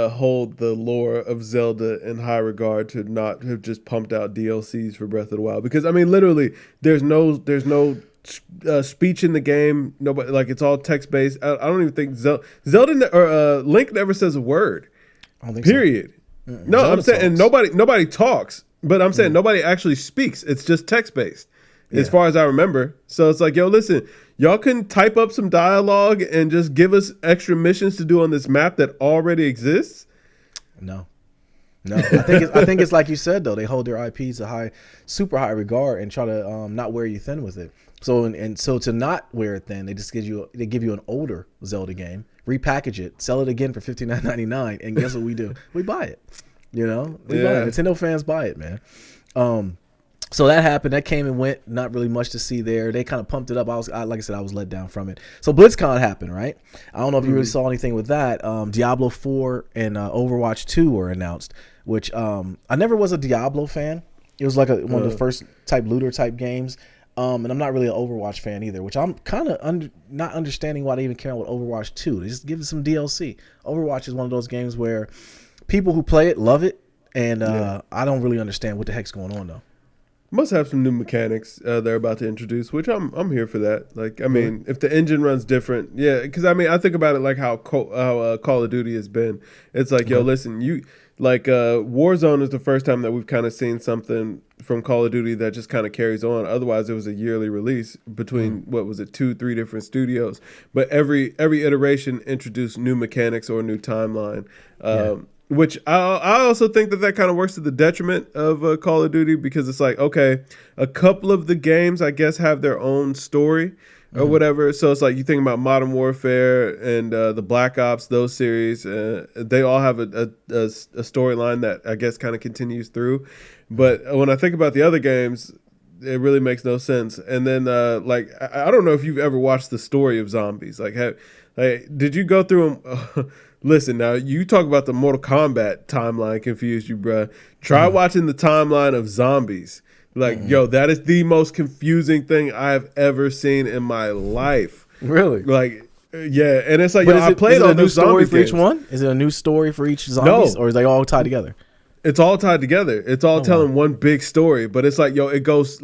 hold the lore of Zelda in high regard to not have just pumped out DLCs for Breath of the Wild, because I mean, literally, there's no speech in the game. Nobody, like, it's all text based. I don't even think Zelda or Link never says a word. I don't think period. So. No, Zelda I'm saying, talks. And nobody talks, but I'm saying nobody actually speaks. It's just text based. As far as I remember. So it's like, yo, listen, y'all can type up some dialogue and just give us extra missions to do on this map that already exists? No. I think it's like you said, though. They hold their IPs a super high regard and try to not wear you thin with it. So and so to not wear it thin, they just give you an older Zelda game, repackage it, sell it again for $59.99, and guess what we do? We buy it. You know? We buy it. Nintendo fans buy it, man. So that happened. That came and went. Not really much to see there. They kind of pumped it up. Like I said, I was let down from it. So BlizzCon happened, right? I don't know if you really saw anything with that. Diablo 4 and Overwatch 2 were announced, which I never was a Diablo fan. It was like one of the first type looter type games. And I'm not really an Overwatch fan either, which I'm kind of not understanding why they even care about Overwatch 2. They just give it some DLC. Overwatch is one of those games where people who play it love it, and I don't really understand what the heck's going on, though. Must have some new mechanics they're about to introduce, which I'm here for that. Like, I mean, if the engine runs different, because I mean, I think about it like how Call of Duty has been. It's like, yo, listen, Warzone is the first time that we've kind of seen something from Call of Duty that just kind of carries on. Otherwise, it was a yearly release between 2-3 different studios. But every iteration introduced new mechanics or a new timeline. Which I also think that kind of works to the detriment of Call of Duty, because it's like, okay, a couple of the games, I guess, have their own story or whatever. So it's like you think about Modern Warfare and the Black Ops, those series, they all have a storyline that I guess kind of continues through. But when I think about the other games, it really makes no sense. And then I don't know if you've ever watched the story of zombies. Did you go through them? Listen, now, you talk about the Mortal Kombat timeline confused you, bruh. Try watching the timeline of zombies. Yo, that is the most confusing thing I have ever seen in my life. Really? And it's like, I played on those zombie games. Is it a new story for each one? Is it a new story for each zombies? No. Or is they all tied together? It's all tied together. It's all telling one big story, but it's like, yo, it goes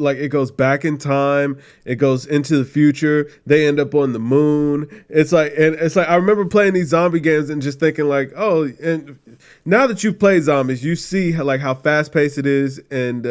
back in time. It goes into the future. They end up on the moon. It's like I remember playing these zombie games and just thinking like, oh, and now that you've played zombies, you see how fast paced it is, and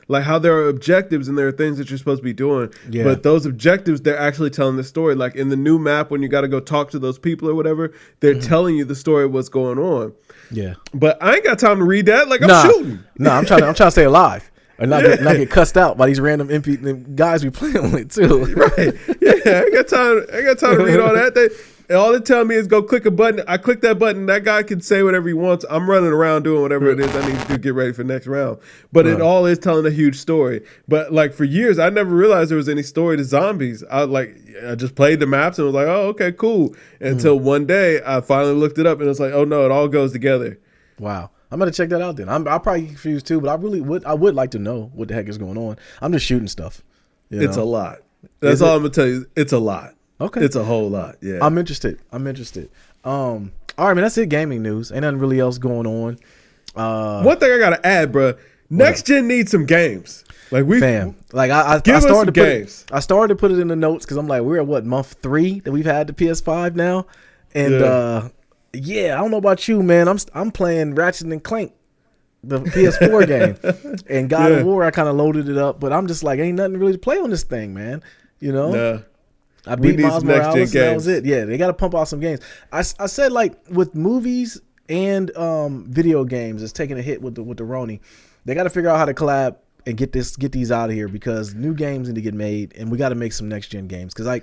how there are objectives and there are things that you're supposed to be doing. Yeah. But those objectives, they're actually telling the story. Like in the new map, when you got to go talk to those people or whatever, they're telling you the story of what's going on. Yeah, but I ain't got time to read that. I'm shooting. I'm trying to stay alive and not get cussed out by these random guys we playing with too. Right? Yeah, I ain't got time to read all that. all it tell me is go click a button. I click that button. That guy can say whatever he wants. I'm running around doing whatever it is I need to get ready for the next round. But it all is telling a huge story. But like for years, I never realized there was any story to zombies. I just played the maps and was like, oh, okay, cool. Until one day I finally looked it up and it's like, oh no, it all goes together. Wow. I'm gonna check that out then. I'll probably get confused too, but I would like to know what the heck is going on. I'm just shooting stuff. It's a lot. That's all I'm gonna tell you. It's a lot. Okay. It's a whole lot. Yeah. I'm interested. All right, man. That's it. Gaming news. Ain't nothing really else going on. One thing I gotta add, bro. Next gen needs some games. Like I started to put it in the notes because I'm like, we're at what, month 3 that we've had the PS5 now, and I don't know about you, man. I'm playing Ratchet and Clank, the PS4 game, and God of War. I kind of loaded it up, but I'm just like, ain't nothing really to play on this thing, man. You know. Nah. I beat Miles Morales. That was it. Yeah, they got to pump out some games. I said like with movies and video games, it's taking a hit with the Roni. They got to figure out how to collab and get these out of here because new games need to get made, and we got to make some next gen games. Because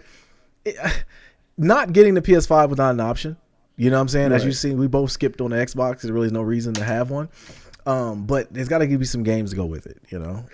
not getting the PS5 was not an option. You know what I'm saying? Right. As you see, we both skipped on the Xbox. There really is no reason to have one. But there's got to give you some games to go with it. You know.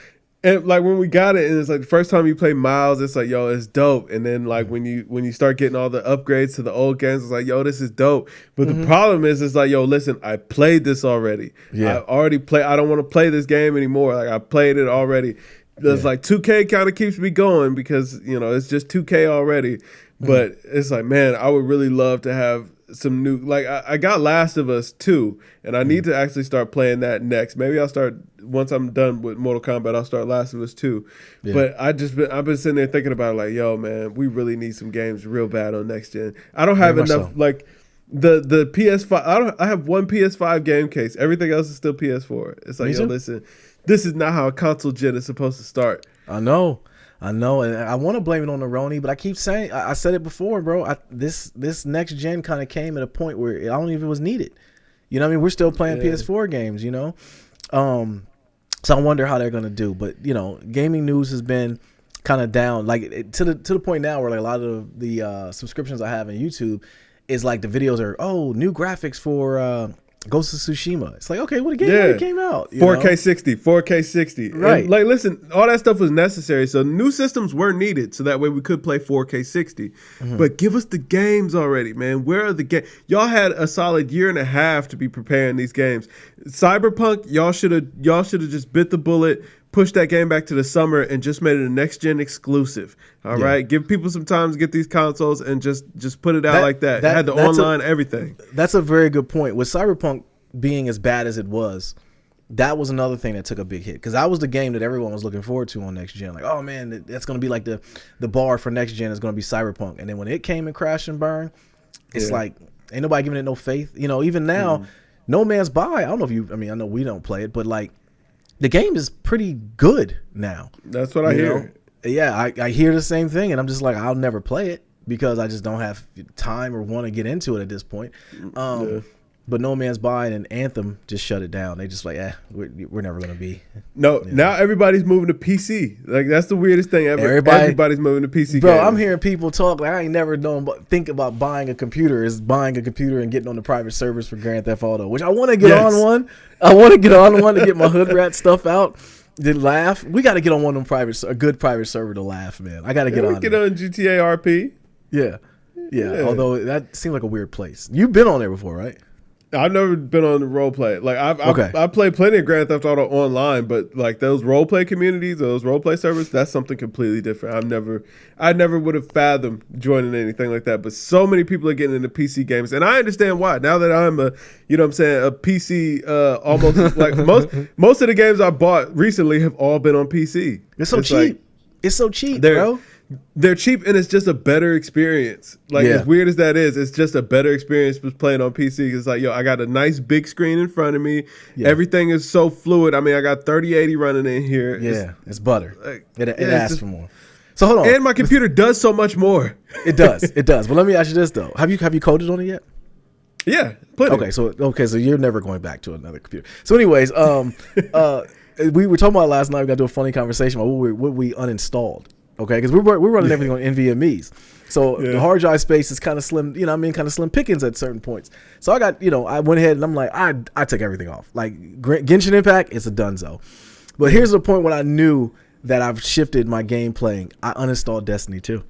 And like when we got it, and it's like the first time you play Miles, it's like, yo, it's dope. And then like when you start getting all the upgrades to the old games, it's like, yo, this is dope. But the problem is, it's like, yo, listen, I played this already. Yeah. I already played. I don't want to play this game anymore. Like I played it already. There's like 2K kind of keeps me going because it's just 2K already. But it's like, man, I would really love to have some new, like I got Last of Us 2, and I need to actually start playing that next. Maybe I'll start once I'm done with Mortal Kombat. I'll start Last of Us 2. Yeah. But I've been sitting there thinking about it, like, yo, man, we really need some games real bad on next gen. I don't have enough like the PS5. I have one PS5 game case. Everything else is still PS4. It's like, yo, listen, this is not how a console gen is supposed to start. I know, and I want to blame it on the Roni, but I keep saying, I said it before, bro. This next gen kind of came at a point where I don't even was needed. You know what I mean? We're still playing PS4 games, you know? So I wonder how they're going to do. But, gaming news has been kind of down, like to the point now where like a lot of the subscriptions I have in YouTube is like the videos are, new graphics for Ghost of Tsushima. It's like, okay, what a game already came out. 4K 60. Right. And, like, listen, all that stuff was necessary. So new systems were needed so that way we could play 4K 60. But give us the games already, man. Where are the games? Y'all had a solid year and a half to be preparing these games. Cyberpunk, y'all should have just bit the bullet, pushed that game back to the summer and just made it a next gen exclusive. All right, give people some time to get these consoles and just put it out like that. It had the online everything. That's a very good point. With Cyberpunk being as bad as it was, that was another thing that took a big hit because that was the game that everyone was looking forward to on next gen. Like, oh man, that's going to be like the bar for next gen is going to be Cyberpunk. And then when it came and crashed and burned, it's like ain't nobody giving it no faith. Even now, No Man's By. I don't know if I know we don't play it, but like. The game is pretty good now. That's what I hear. Yeah, I hear the same thing, and I'm just like, I'll never play it because I just don't have time or want to get into it at this point. But No Man's By and Anthem just shut it down. They just like, we're never going to be. No, now everybody's moving to PC. Like, that's the weirdest thing ever. Everybody's moving to PC. Bro, I'm hearing people talk like, I ain't never think about buying a computer and getting on the private servers for Grand Theft Auto, which I want to get on one. I want to get on one to get my hood rat stuff out. Then laugh. We got to get on one of them a good private server to laugh, man. I got to get on. Get on GTA RP. Yeah. Although that seemed like a weird place. You've been on there before, right? I've never been on the role play. Like I played plenty of Grand Theft Auto online, but like those role play communities, those role play servers, that's something completely different. I never would have fathomed joining anything like that. But so many people are getting into PC games, and I understand why. Now that I'm a PC almost like most of the games I bought recently have all been on PC. It's cheap. It's so cheap, bro. They're cheap and it's just a better experience. Like as weird as that is, it's just a better experience with playing on PC. It's like, I got a nice big screen in front of me. Yeah. Everything is so fluid. I mean, I got 3080 running in here. Yeah, it's butter. Like, it asks for more. So hold on. And my computer does so much more. It does. But let me ask you this though. Have you coded on it yet? Yeah, plenty. Okay, so you're never going back to another computer. So anyways, we were talking about last night. We got to do a funny conversation about what we uninstalled okay? Because we're running everything on NVMe's. So the hard drive space is kind of slim, you know what I mean? Kind of slim pickings at certain points. So I got, I went ahead and I'm like, I took everything off. Like Genshin Impact, it's a donezo. But here's the point when I knew that I've shifted my game playing. I uninstalled Destiny 2.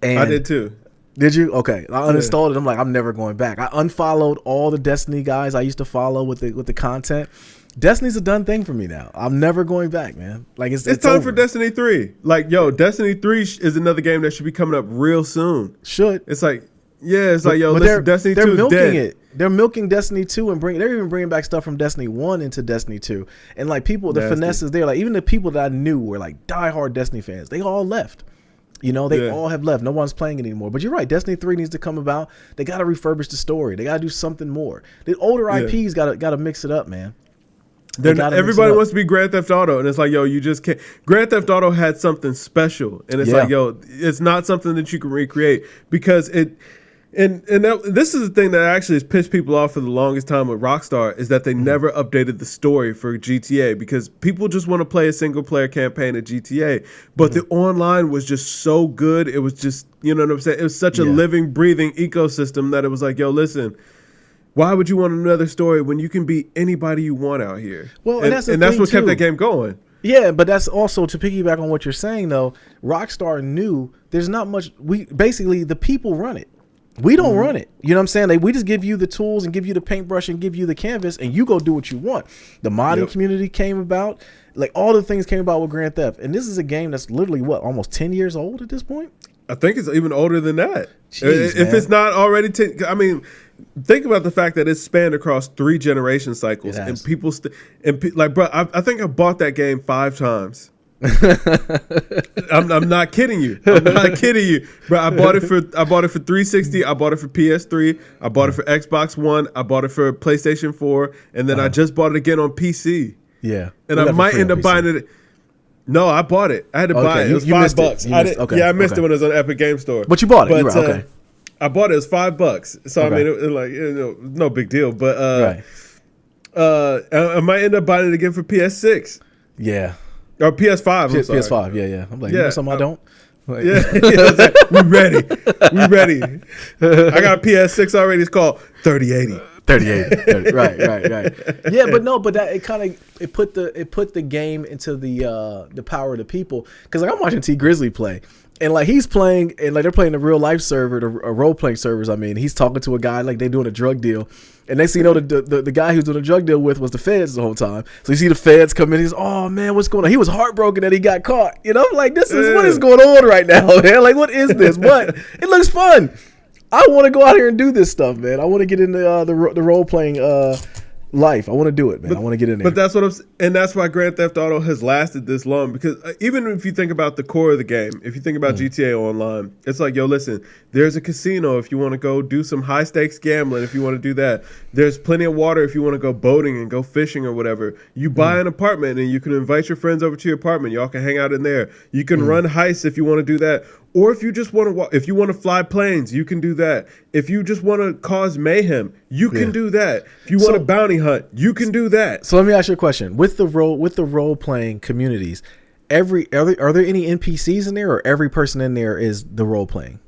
And I did too. Did you? Okay. I uninstalled it. I'm like, I'm never going back. I unfollowed all the Destiny guys I used to follow with the content. Destiny's a done thing for me now. I'm never going back, man. Like it's time over. for Destiny 3. Like, Destiny 3 is another game that should be coming up real soon. Should. It's like, listen, Destiny 2 they're is milking dead. it. They're milking Destiny 2 and they're even bringing back stuff from Destiny 1 into Destiny 2. And like people, the finesses there, like even the people that I knew were like diehard Destiny fans, they all left. They all have left. No one's playing it anymore. But you're right. Destiny 3 needs to come about. They got to refurbish the story. They got to do something more. The older IPs got to mix it up, man. Everybody wants to be Grand Theft Auto, and it's like, you just can't. Grand Theft Auto had something special, and it's like, it's not something that you can recreate because it. And this is the thing that actually has pissed people off for the longest time with Rockstar is that they never updated the story for GTA because people just want to play a single player campaign at GTA, but the online was just so good. It was just, you know what I'm saying? It was such a living, breathing ecosystem that it was like, listen. Why would you want another story when you can be anybody you want out here? Well, and that's what kept that game going. Yeah, but that's also to piggyback on what you're saying, though. Rockstar knew there's not much. Basically the people run it. We don't run it. You know what I'm saying? Like we just give you the tools and give you the paintbrush and give you the canvas, and you go do what you want. The modding community came about. Like all the things came about with Grand Theft, and this is a game that's literally almost 10 years old at this point. I think it's even older than that. Jeez, if it's not already 10, I mean, think about the fact that it's spanned across 3 generation cycles, and people bro, I think I bought that game 5 times. I'm not kidding you. I'm not kidding you, bro. I bought it for 360. I bought it for PS3. I bought it for Xbox One. I bought it for PlayStation 4, and then I just bought it again on PC. Yeah, and I might end up buying it. No, I bought it. I had to buy it. It was $5. I missed it when it was on Epic Game Store. But you bought it. But, okay. I bought it. It was $5. So I mean, it no big deal. But I might end up buying it again for PS6. Yeah. Or PS5. PS5. Yeah. I'm like, you know something I don't. Like, we ready. I got a PS6 already. It's called 3080. 3080. Right. Yeah, but that it put the game into the power of the people. Because like I'm watching T Grizzly play, and like he's playing, and like they're playing the real life server, the role playing servers. I mean, he's talking to a guy like they're doing a drug deal, and they see the guy who's doing a drug deal with was the feds the whole time. So you see the feds come in. He's oh man, what's going on? He was heartbroken that he got caught. Like this is what is going on right now, man. Like what is this? But it looks fun. I want to go out here and do this stuff, man. I want to get into the role playing life. I want to do it, man. I want to get in there. But that's what and that's why Grand Theft Auto has lasted this long because even if you think about the core of the game, if you think about GTA Online, it's like, listen, there's a casino if you want to go do some high stakes gambling. If you want to do that, there's plenty of water if you want to go boating and go fishing or whatever. You buy an apartment and you can invite your friends over to your apartment. Y'all can hang out in there. You can run heists if you want to do that. Or if you just want to, if you want to fly planes, you can do that. If you just want to cause mayhem, you can do that. If you want to bounty hunt, you can do that. So let me ask you a question: with the role playing communities, are there any NPCs in there, or every person in there is the role playing?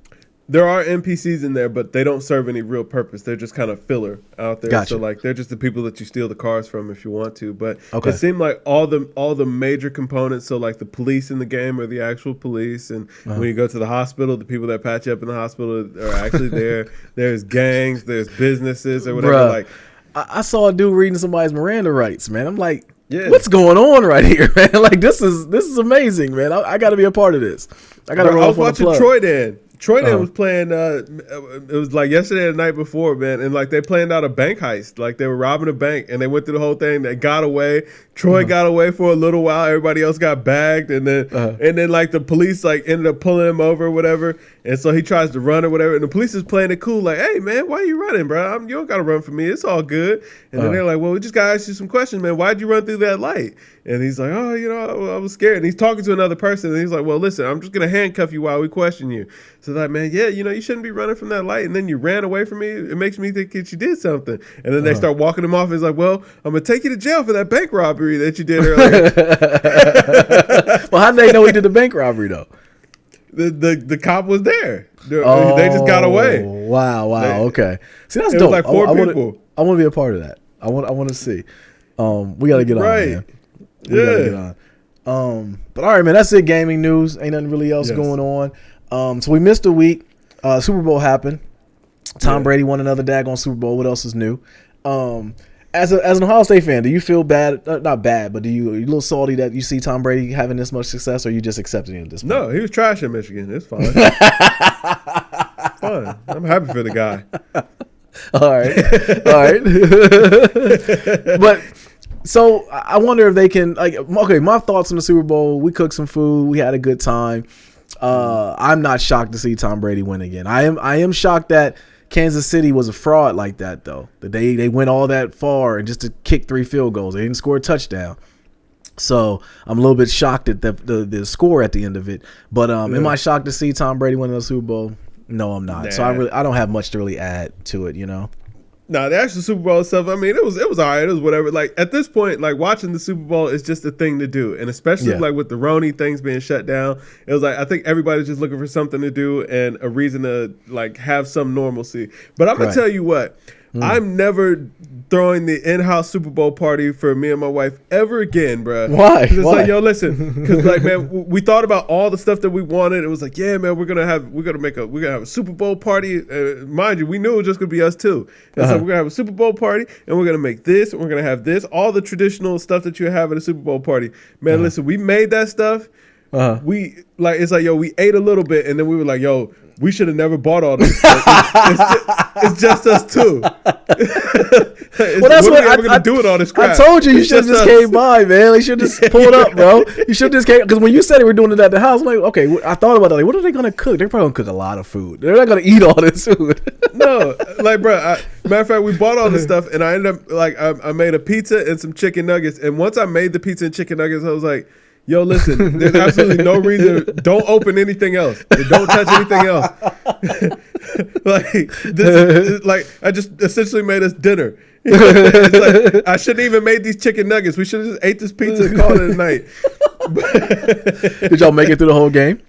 There are NPCs in there, but they don't serve any real purpose. They're just kind of filler out there. Gotcha. So like they're just the people that you steal the cars from if you want to. But it seemed like all the major components, so like the police in the game are the actual police, and when you go to the hospital, the people that patch you up in the hospital are actually there. There's gangs, there's businesses or whatever. Bruh, like I saw a dude reading somebody's Miranda rights, man. I'm like, what's going on right here, man? Like this is amazing, man. I got to be a part of this. I was watching Troy Dan. Troy was playing, it was like yesterday or the night before, man, and like they planned out a bank heist. Like they were robbing a bank and they went through the whole thing. They got away. Troy got away for a little while. Everybody else got bagged, and then like the police like ended up pulling him over or whatever. And so he tries to run or whatever, and the police is playing it cool, like, "Hey man, why are you running, bro? You don't gotta run for me. It's all good." And then they're like, "Well, we just gotta ask you some questions, man. Why'd you run through that light?" And he's like, "Oh, I was scared." And he's talking to another person, and he's like, "Well, listen, I'm just gonna handcuff you while we question you." So like, man, you shouldn't be running from that light, and then you ran away from me. It makes me think that you did something. And then they start walking him off. And he's like, "Well, I'm gonna take you to jail for that bank robbery that you did earlier." Well, how did they know he did the bank robbery though? the cop was there. They just got away. Wow. Okay. See, that's it dope. Was like 4 people. I want to be a part of that. I want to see. We got to get on, man. We gotta get on. But all right, man. That's it. Gaming news. Ain't nothing really else going on. So we missed a week. Super Bowl happened. Tom Brady won another daggone Super Bowl. What else is new? As an Ohio State fan, do you feel bad? Not bad, but are you a little salty that you see Tom Brady having this much success, or are you just accepting it at this point? No, he was trash in Michigan. It's fine. Fine. I'm happy for the guy. All right. But so I wonder if they can, okay, my thoughts on the Super Bowl. We cooked some food. We had a good time. I'm not shocked to see Tom Brady win again. I am shocked that Kansas City was a fraud like that, though. That they went all that far and just to kick 3 field goals. They didn't score a touchdown. So I'm a little bit shocked at the score at the end of it. But am I shocked to see Tom Brady win the Super Bowl? No, I'm not. Nah. So I don't have much to really add to it, No, the actual Super Bowl itself, I mean, it was all right. It was whatever. Like, at this point, like, watching the Super Bowl is just a thing to do. And especially, like, with the Roni things being shut down, it was like, I think everybody's just looking for something to do and a reason to, like, have some normalcy. But I'm going to tell you what. I'm never throwing the in-house Super Bowl party for me and my wife ever again, bro. Why? It's like, yo, listen, because like, man, we thought about all the stuff that we wanted. It was like, yeah, man, we're gonna have a Super Bowl party. Mind you, we knew it was just gonna be us two. And so we're gonna have a Super Bowl party, and we're gonna make this, and we're gonna have this, all the traditional stuff that you have at a Super Bowl party. Man, listen, we made that stuff. We like, it's like, yo, we ate a little bit, and then we were like, yo, we should have never bought all this stuff. It's just us two. Well, that's what we're gonna do with all this crap. I told you should have just came by, man. You should just pulled up, bro. You should just came, because when you said we're doing it at the house, I'm like, okay, I thought about that. Like, what are they gonna cook? They're probably gonna cook a lot of food. They're not gonna eat all this food. No, like, bro. Matter of fact, we bought all this stuff, and I ended up like I made a pizza and some chicken nuggets. And once I made the pizza and chicken nuggets, I was like, yo, listen, there's absolutely no reason. Don't open anything else. Don't touch anything else. Like I just essentially made us dinner. It's like, I shouldn't even made these chicken nuggets. We should have just ate this pizza and called it a night. Did y'all make it through the whole game?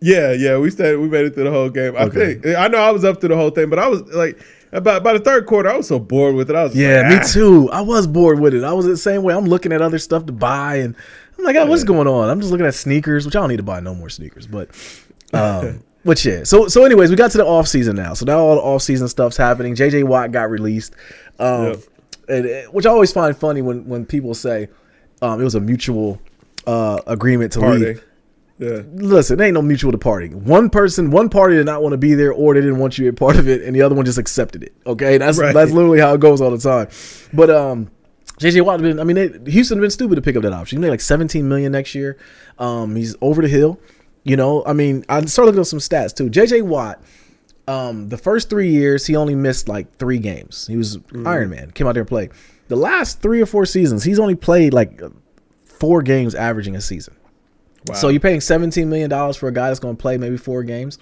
Yeah, we made it through the whole game. I know I was up through the whole thing, but I was like, by the third quarter, I was so bored with it. I was me too. I was bored with it. I was the same way. I'm looking at other stuff to buy, and I'm like, what's going on? I'm just looking at sneakers, which I don't need to buy no more sneakers, but yeah. So anyways, we got to the off season now. So now all the off season stuff's happening. JJ Watt got released, which I always find funny when people say it was a mutual agreement to leave. Yeah. Listen, there ain't no mutual departing. One party did not want to be there, or they didn't want you to be a part of it, and the other one just accepted it. Okay, that's literally how it goes all the time. But JJ Watt, Houston have been stupid to pick up that option. He made like $17 million next year. He's over the hill. I started looking at some stats too. JJ Watt, the first 3 years, he only missed like 3 games. He was Iron Man, came out there and played. The last 3 or 4 seasons, he's only played like 4 games averaging a season. Wow. So you're paying $17 million for a guy that's going to play maybe 4 games.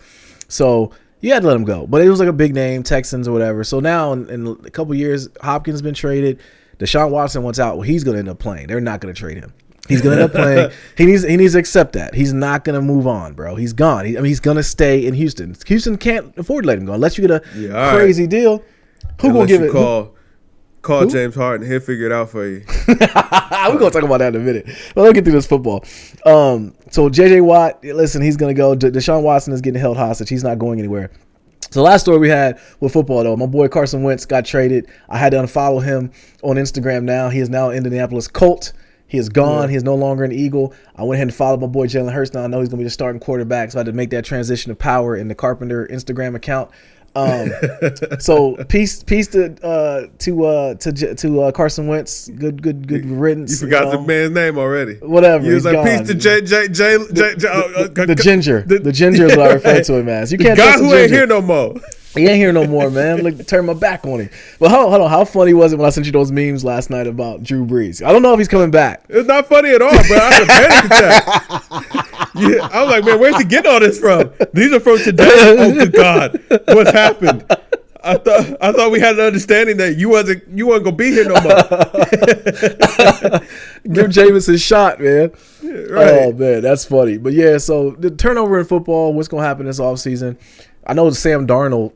So you had to let him go. But it was like a big name, Texans or whatever. So now in a couple years, Hopkins has been traded. Deshaun Watson wants out. Well, he's going to end up playing. They're not going to trade him. He's going to end up playing. He needs to accept that. He's not going to move on, bro. He's gone. He's going to stay in Houston. Houston can't afford to let him go unless you get a crazy deal. Who going to give it? Call James Harden. He'll figure it out for you. We're going to talk about that in a minute. Well, let's get through this football. So J.J. Watt, listen, he's going to go. Deshaun Watson is getting held hostage. He's not going anywhere. So last story we had with football, though, my boy Carson Wentz got traded. I had to unfollow him on Instagram now. He is now an Indianapolis Colt. He is gone. He is no longer an Eagle. I went ahead and followed my boy Jalen Hurts. Now I know he's going to be the starting quarterback, so I had to make that transition of power in the Carpenter Instagram account. So peace to Carson Wentz. Good riddance. You forgot the man's name already. Whatever. He was like, peace to the ginger. The ginger is what I refer to him as. You can't guy who ain't here no more. He ain't here no more, man. Look, turn my back on him. But hold on. How funny was it when I sent you those memes last night about Drew Brees? I don't know if he's coming back. It's not funny at all, bro. I had a panic attack. Yeah, I was like, man, where's he getting all this from? These are from today. Oh, good God. What's happened? I thought we had an understanding that you wasn't gonna be here no more. Give Jameis a shot, man. Yeah, right. Oh man, that's funny. But yeah, so the turnover in football, what's gonna happen this offseason? I know Sam Darnold,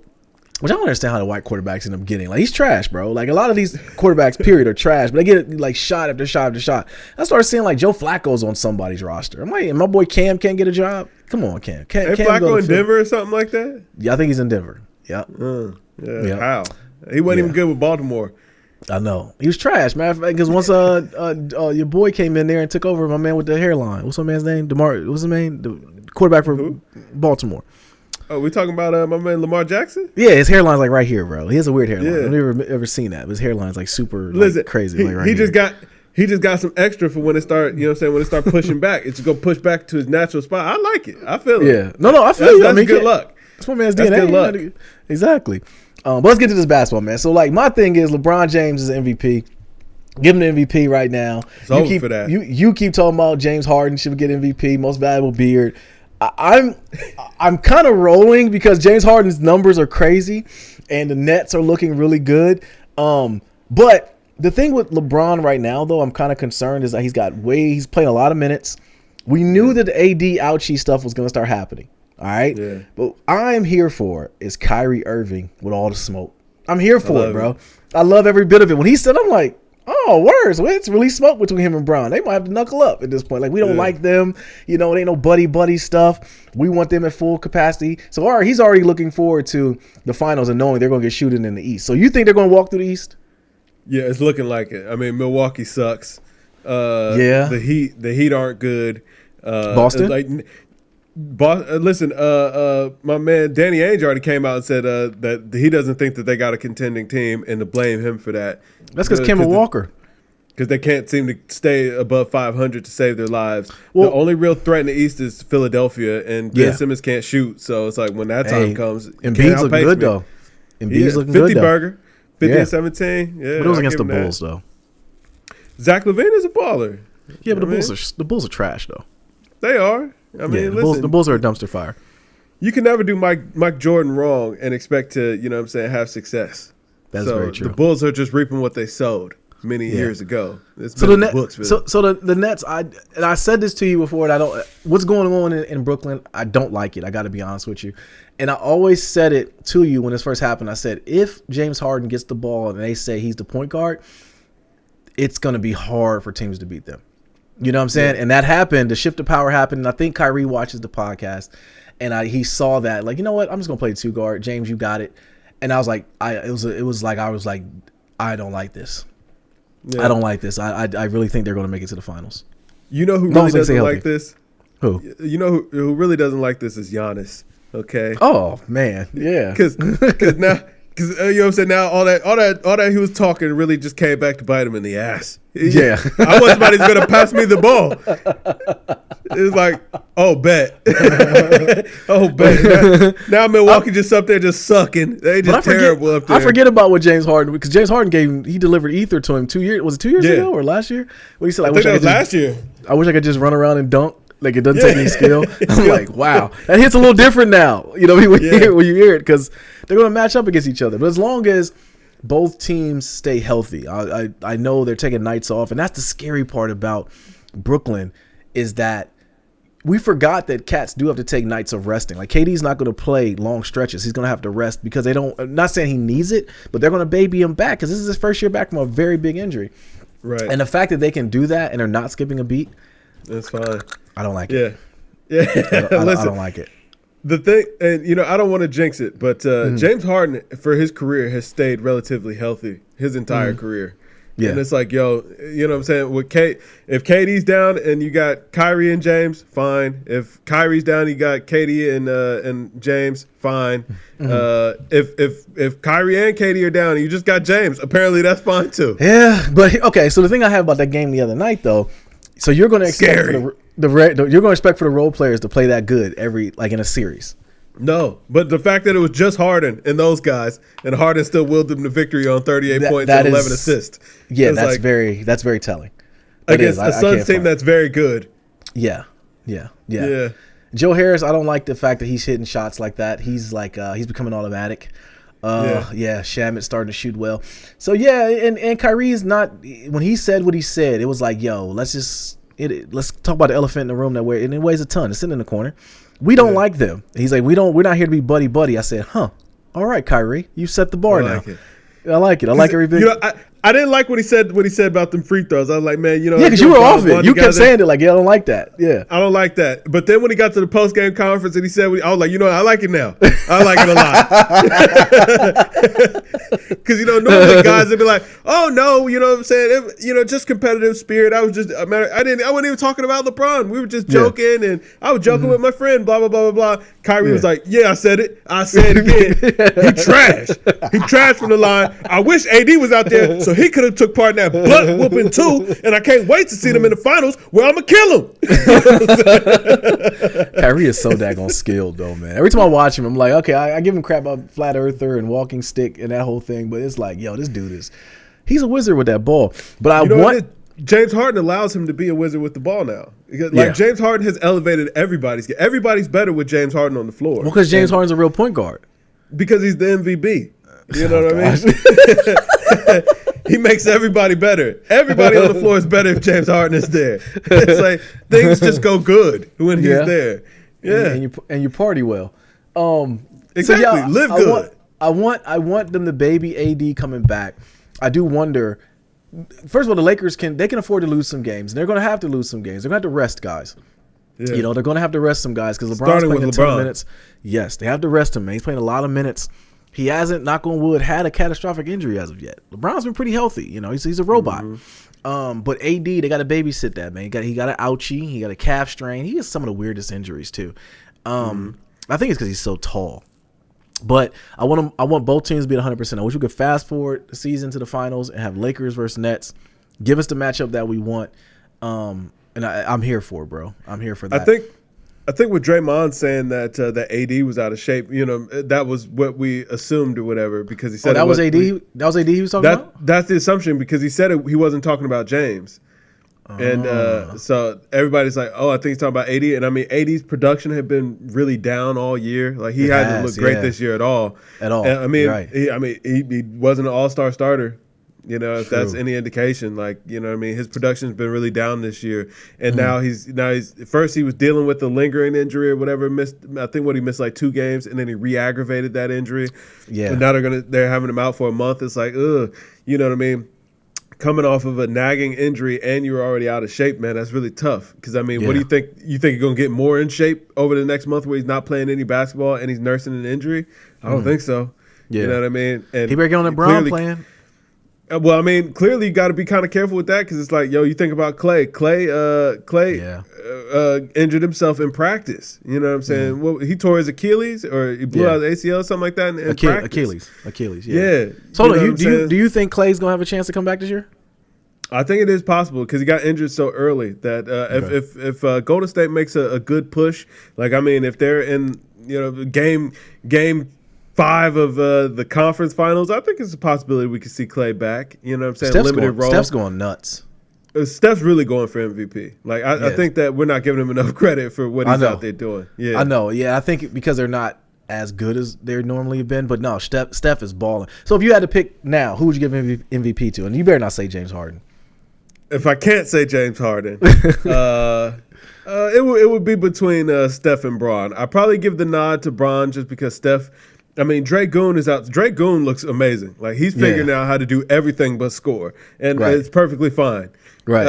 which I don't understand how the white quarterbacks end up getting. Like, he's trash, bro. Like, a lot of these quarterbacks, period, are trash, but they get like shot after shot after shot. I started seeing like Joe Flacco's on somebody's roster. I'm like, my boy Cam can't get a job. Come on, Cam. Ain't Cam Flacco in Denver or something like that? Yeah, I think he's in Denver. Yeah. Yeah. How? He wasn't even good with Baltimore. I know. He was trash, man. Because once your boy came in there and took over, my man with the hairline. What's my man's name? What's his name? The quarterback for Baltimore. Oh, we talking about my man Lamar Jackson? Yeah, his hairline's like right here, bro. He has a weird hairline. Yeah. I've never ever seen that. But his hairline's like super crazy. He just got some extra for when it start, you know what I'm saying, when it start pushing back. It's going to push back to his natural spot. I like it. I feel it. Yeah. No, I feel you. That's good luck. That's my man's That's DNA. good luck. Exactly. But let's get to this basketball, man. So, like, my thing is LeBron James is MVP. Give him the MVP right now. It's over for that. You keep talking about James Harden should get MVP, most valuable beard. I'm kind of rolling because James Harden's numbers are crazy and the Nets are looking really good. But the thing with LeBron right now, though, I'm kind of concerned is that he's playing a lot of minutes. We knew that the AD ouchie stuff was going to start happening. All right. Yeah. But I'm here for is Kyrie Irving with all the smoke. I'm here for it, bro. It. I love every bit of it. When he said, I'm like, oh, words. Well, it's really smoke between him and Brown. They might have to knuckle up at this point. Like, we don't like them. You know, it ain't no buddy stuff. We want them at full capacity. So, he's already looking forward to the finals and knowing they're going to get shooting in the East. So, you think they're going to walk through the East? Yeah, it's looking like it. I mean, Milwaukee sucks. Yeah. The Heat aren't good. Boston? Listen, my man Danny Ainge already came out and said that he doesn't think that they got a contending team and to blame him for that. That's because Kemba Walker. Because they can't seem to stay above 500 to save their lives. Well, the only real threat in the East is Philadelphia, and Ben Simmons can't shoot. So it's like when that time comes, Embiid's looking good, though. Embiid's looking 50 good, burger, 50 and 17. Yeah, but it was against the Bulls, though. Zach LaVine is a baller. Yeah, but the Bulls are trash, though. They are. I mean, listen, the Bulls are a dumpster fire. You can never do Mike Jordan wrong and expect to, you know what I'm saying, have success. That's very true. The Bulls are just reaping what they sowed many years ago. So the Nets, I said this to you before, and what's going on in Brooklyn, I don't like it. I got to be honest with you. And I always said it to you when this first happened. I said, if James Harden gets the ball and they say he's the point guard, it's going to be hard for teams to beat them. You know what I'm saying? Yeah. And that happened. The shift of power happened. And I think Kyrie watches the podcast, and he saw that. Like, you know what? I'm just gonna play two guard. James, you got it. And I was like, I don't like this. Yeah. I don't like this. I really think they're gonna make it to the finals. You know who really doesn't like this? Who? You know who really doesn't like this is Giannis. Okay. Oh man, yeah. Because now. Because you know what I'm saying, now all that he was talking really just came back to bite him in the ass. Yeah. I want somebody's going to pass me the ball. It was like, oh, bet. Oh, bet. Now Milwaukee just up there just sucking. They just terrible up there. I forget about what James Harden, because James Harden he delivered ether to him 2 years. Was it 2 years ago or last year? What he said, I think that was last year. I wish I could just run around and dunk. Like, it doesn't take any skill. I'm like, wow, that hits a little different now. You know, when you hear it, because they're going to match up against each other. But as long as both teams stay healthy, I know they're taking nights off, and that's the scary part about Brooklyn is that we forgot that cats do have to take nights of resting. Like, KD's not going to play long stretches. He's going to have to rest because I'm not saying he needs it, but they're going to baby him back because this is his first year back from a very big injury. Right. And the fact that they can do that and they're not skipping a beat, that's fine. I don't like it. Yeah. I don't like it. The thing, and I don't want to jinx it, but James Harden for his career has stayed relatively healthy his entire career. Yeah. And it's like, you know what I'm saying? With if KD's down and you got Kyrie and James, fine. If Kyrie's down, you got KD and James, fine. If Kyrie and KD are down and you just got James, apparently that's fine too. Yeah, but okay. So the thing I have about that game the other night, though, so you're going to expect you're going to expect for the role players to play that good in a series. No, but the fact that it was just Harden and those guys, and Harden still willed them to victory on 38 points and 11 assists. Yeah, that's very telling. Against a Suns team that's very good. Yeah. Joe Harris, I don't like the fact that he's hitting shots like that. He's he's becoming automatic. Shamet's starting to shoot well. So yeah, and Kyrie's not, when he said what he said, it was like, yo, let's talk about the elephant in the room and it weighs a ton. It's sitting in the corner. We don't like them. He's like, we're not here to be buddy. I said, all right, Kyrie, you set the bar now. I like it. I like everything. I didn't like what he said about them free throws. I was like, man, because you were off it. You kept saying it like, I don't like that. Yeah, I don't like that. But then when he got to the post game conference and he said, I was like, I like it now. I like it a lot. Because normally guys would be like, oh no, you know what I'm saying? Just competitive spirit. I wasn't even talking about LeBron. We were just joking, and I was joking with my friend. Blah blah blah blah blah. Kyrie was like, yeah, I said it. I said it again. He trashed. He trashed from the line. I wish AD was out there so he could have took part in that butt whooping too, and I can't wait to see them in the finals where I'm gonna kill him. Kyrie is so daggone skilled though, man. Every time I watch him, I'm like, okay, I give him crap about flat earther and walking stick and that whole thing, but it's like, yo, this dude he's a wizard with that ball. But James Harden allows him to be a wizard with the ball now. James Harden has elevated everybody's better with James Harden on the floor. Well, because James Harden's a real point guard. Because he's the MVP. You know what I mean? He makes everybody better. Everybody on the floor is better if James Harden is there. It's like things just go good when he's there. Yeah, and you party well. Exactly. So live good. I want them to baby AD coming back. I do wonder. First of all, the Lakers can afford to lose some games. They're going to have to lose some games. They're going to have to rest guys. Yeah. They're going to have to rest some guys because LeBron's playing a ton of minutes. Yes, they have to rest him, man. He's playing a lot of minutes. He hasn't, knock on wood, had a catastrophic injury as of yet. LeBron's been pretty healthy. He's a robot. Mm-hmm. But AD, they got to babysit that, man. He got an ouchie. He got a calf strain. He has some of the weirdest injuries too. I think it's because he's so tall. But I want both teams to be at 100%. I wish we could fast forward the season to the finals and have Lakers versus Nets. Give us the matchup that we want. And I'm here for it, bro. I'm here for that. I think with Draymond saying that AD was out of shape, that was what we assumed or whatever, because he said that was AD. That was AD he was talking about. That's the assumption, because he said he wasn't talking about James, and so everybody's like, oh, I think he's talking about AD. And I mean, AD's production had been really down all year. Like he hasn't looked great this year at all. And I mean, right. he wasn't an all-star starter. If that's any indication, his production's been really down this year, and now he's first he was dealing with the lingering injury or whatever. He missed like 2 games, and then he re-aggravated that injury. Yeah, and now they're having him out for a month. It's like, ugh, you know what I mean? Coming off of a nagging injury and you're already out of shape, man, that's really tough. Because I mean, what do you think? You think you're gonna get more in shape over the next month where he's not playing any basketball and he's nursing an injury? I don't think so. Yeah. You know what I mean? And he better get on the Brown plan. Well, I mean, clearly you got to be kind of careful with that, because it's like, you think about Clay. Clay injured himself in practice. You know what I'm saying? Well, he tore his Achilles, or he blew out his ACL, something like that in practice. Achilles. Yeah. So do you think Clay's gonna have a chance to come back this year? I think it is possible, because he got injured so early that if Golden State makes a good push, if they're in game 5 of the conference finals, I think it's a possibility we could see Clay back. You know what I'm saying? Limited role. Steph's going nuts. Steph's really going for MVP. I think that we're not giving him enough credit for what he's out there doing. Yeah, I know. Yeah, I think because they're not as good as they normally have been. But no, Steph is balling. So if you had to pick now, who would you give MVP to? And you better not say James Harden. If I can't say James Harden, it would be between Steph and Bron. I'd probably give the nod to Bron just because Steph. I mean, Dre Goon is out. Dre Goon looks amazing. He's figuring out how to do everything but score, and it's perfectly fine. Right.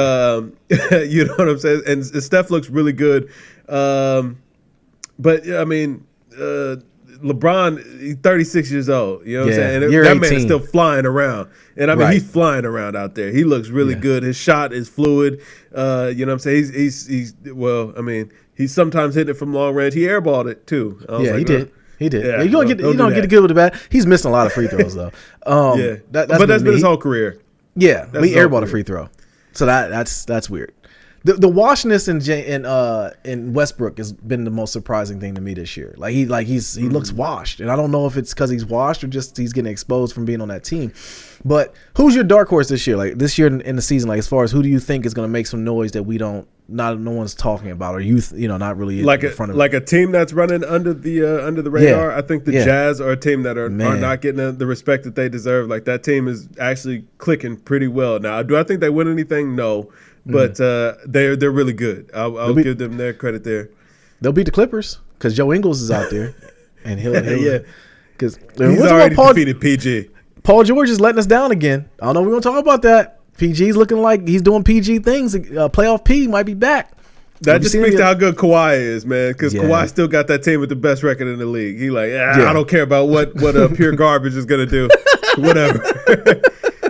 You know what I'm saying? And Steph looks really good. But I mean, LeBron, he's 36 years old. You know what I'm saying? And that man is still flying around. And I mean, he's flying around out there. He looks really good. His shot is fluid. You know what I'm saying? He's sometimes hitting it from long range. He airballed it too. He did. He did. Yeah, you don't get the good with the bad. He's missing a lot of free throws though. That's been his whole career. Yeah, he airballed a free throw, so that's weird. The washness in Westbrook has been the most surprising thing to me this year. He looks washed, and I don't know if it's because he's washed or just he's getting exposed from being on that team. But who's your dark horse this year? This year in the season, as far as who do you think is going to make some noise that we don't no one's talking about, or youth, not really like in front of like a team that's running under the radar. I think the Jazz are a team that are not getting the respect that they deserve. Like that team is actually clicking pretty well now. Do I think they win anything? No, but they're really good. I'll give them their credit there. They'll beat the Clippers because Joe Ingles is out there, and he'll because he's already defeated PG. Paul George is letting us down again. I don't know if we're gonna talk about that. PG's looking like he's doing PG things. Playoff P might be back. That just speaks to how good Kawhi is, man. Because Kawhi still got that team with the best record in the league. He like, I don't care about what pure garbage is gonna do. Whatever.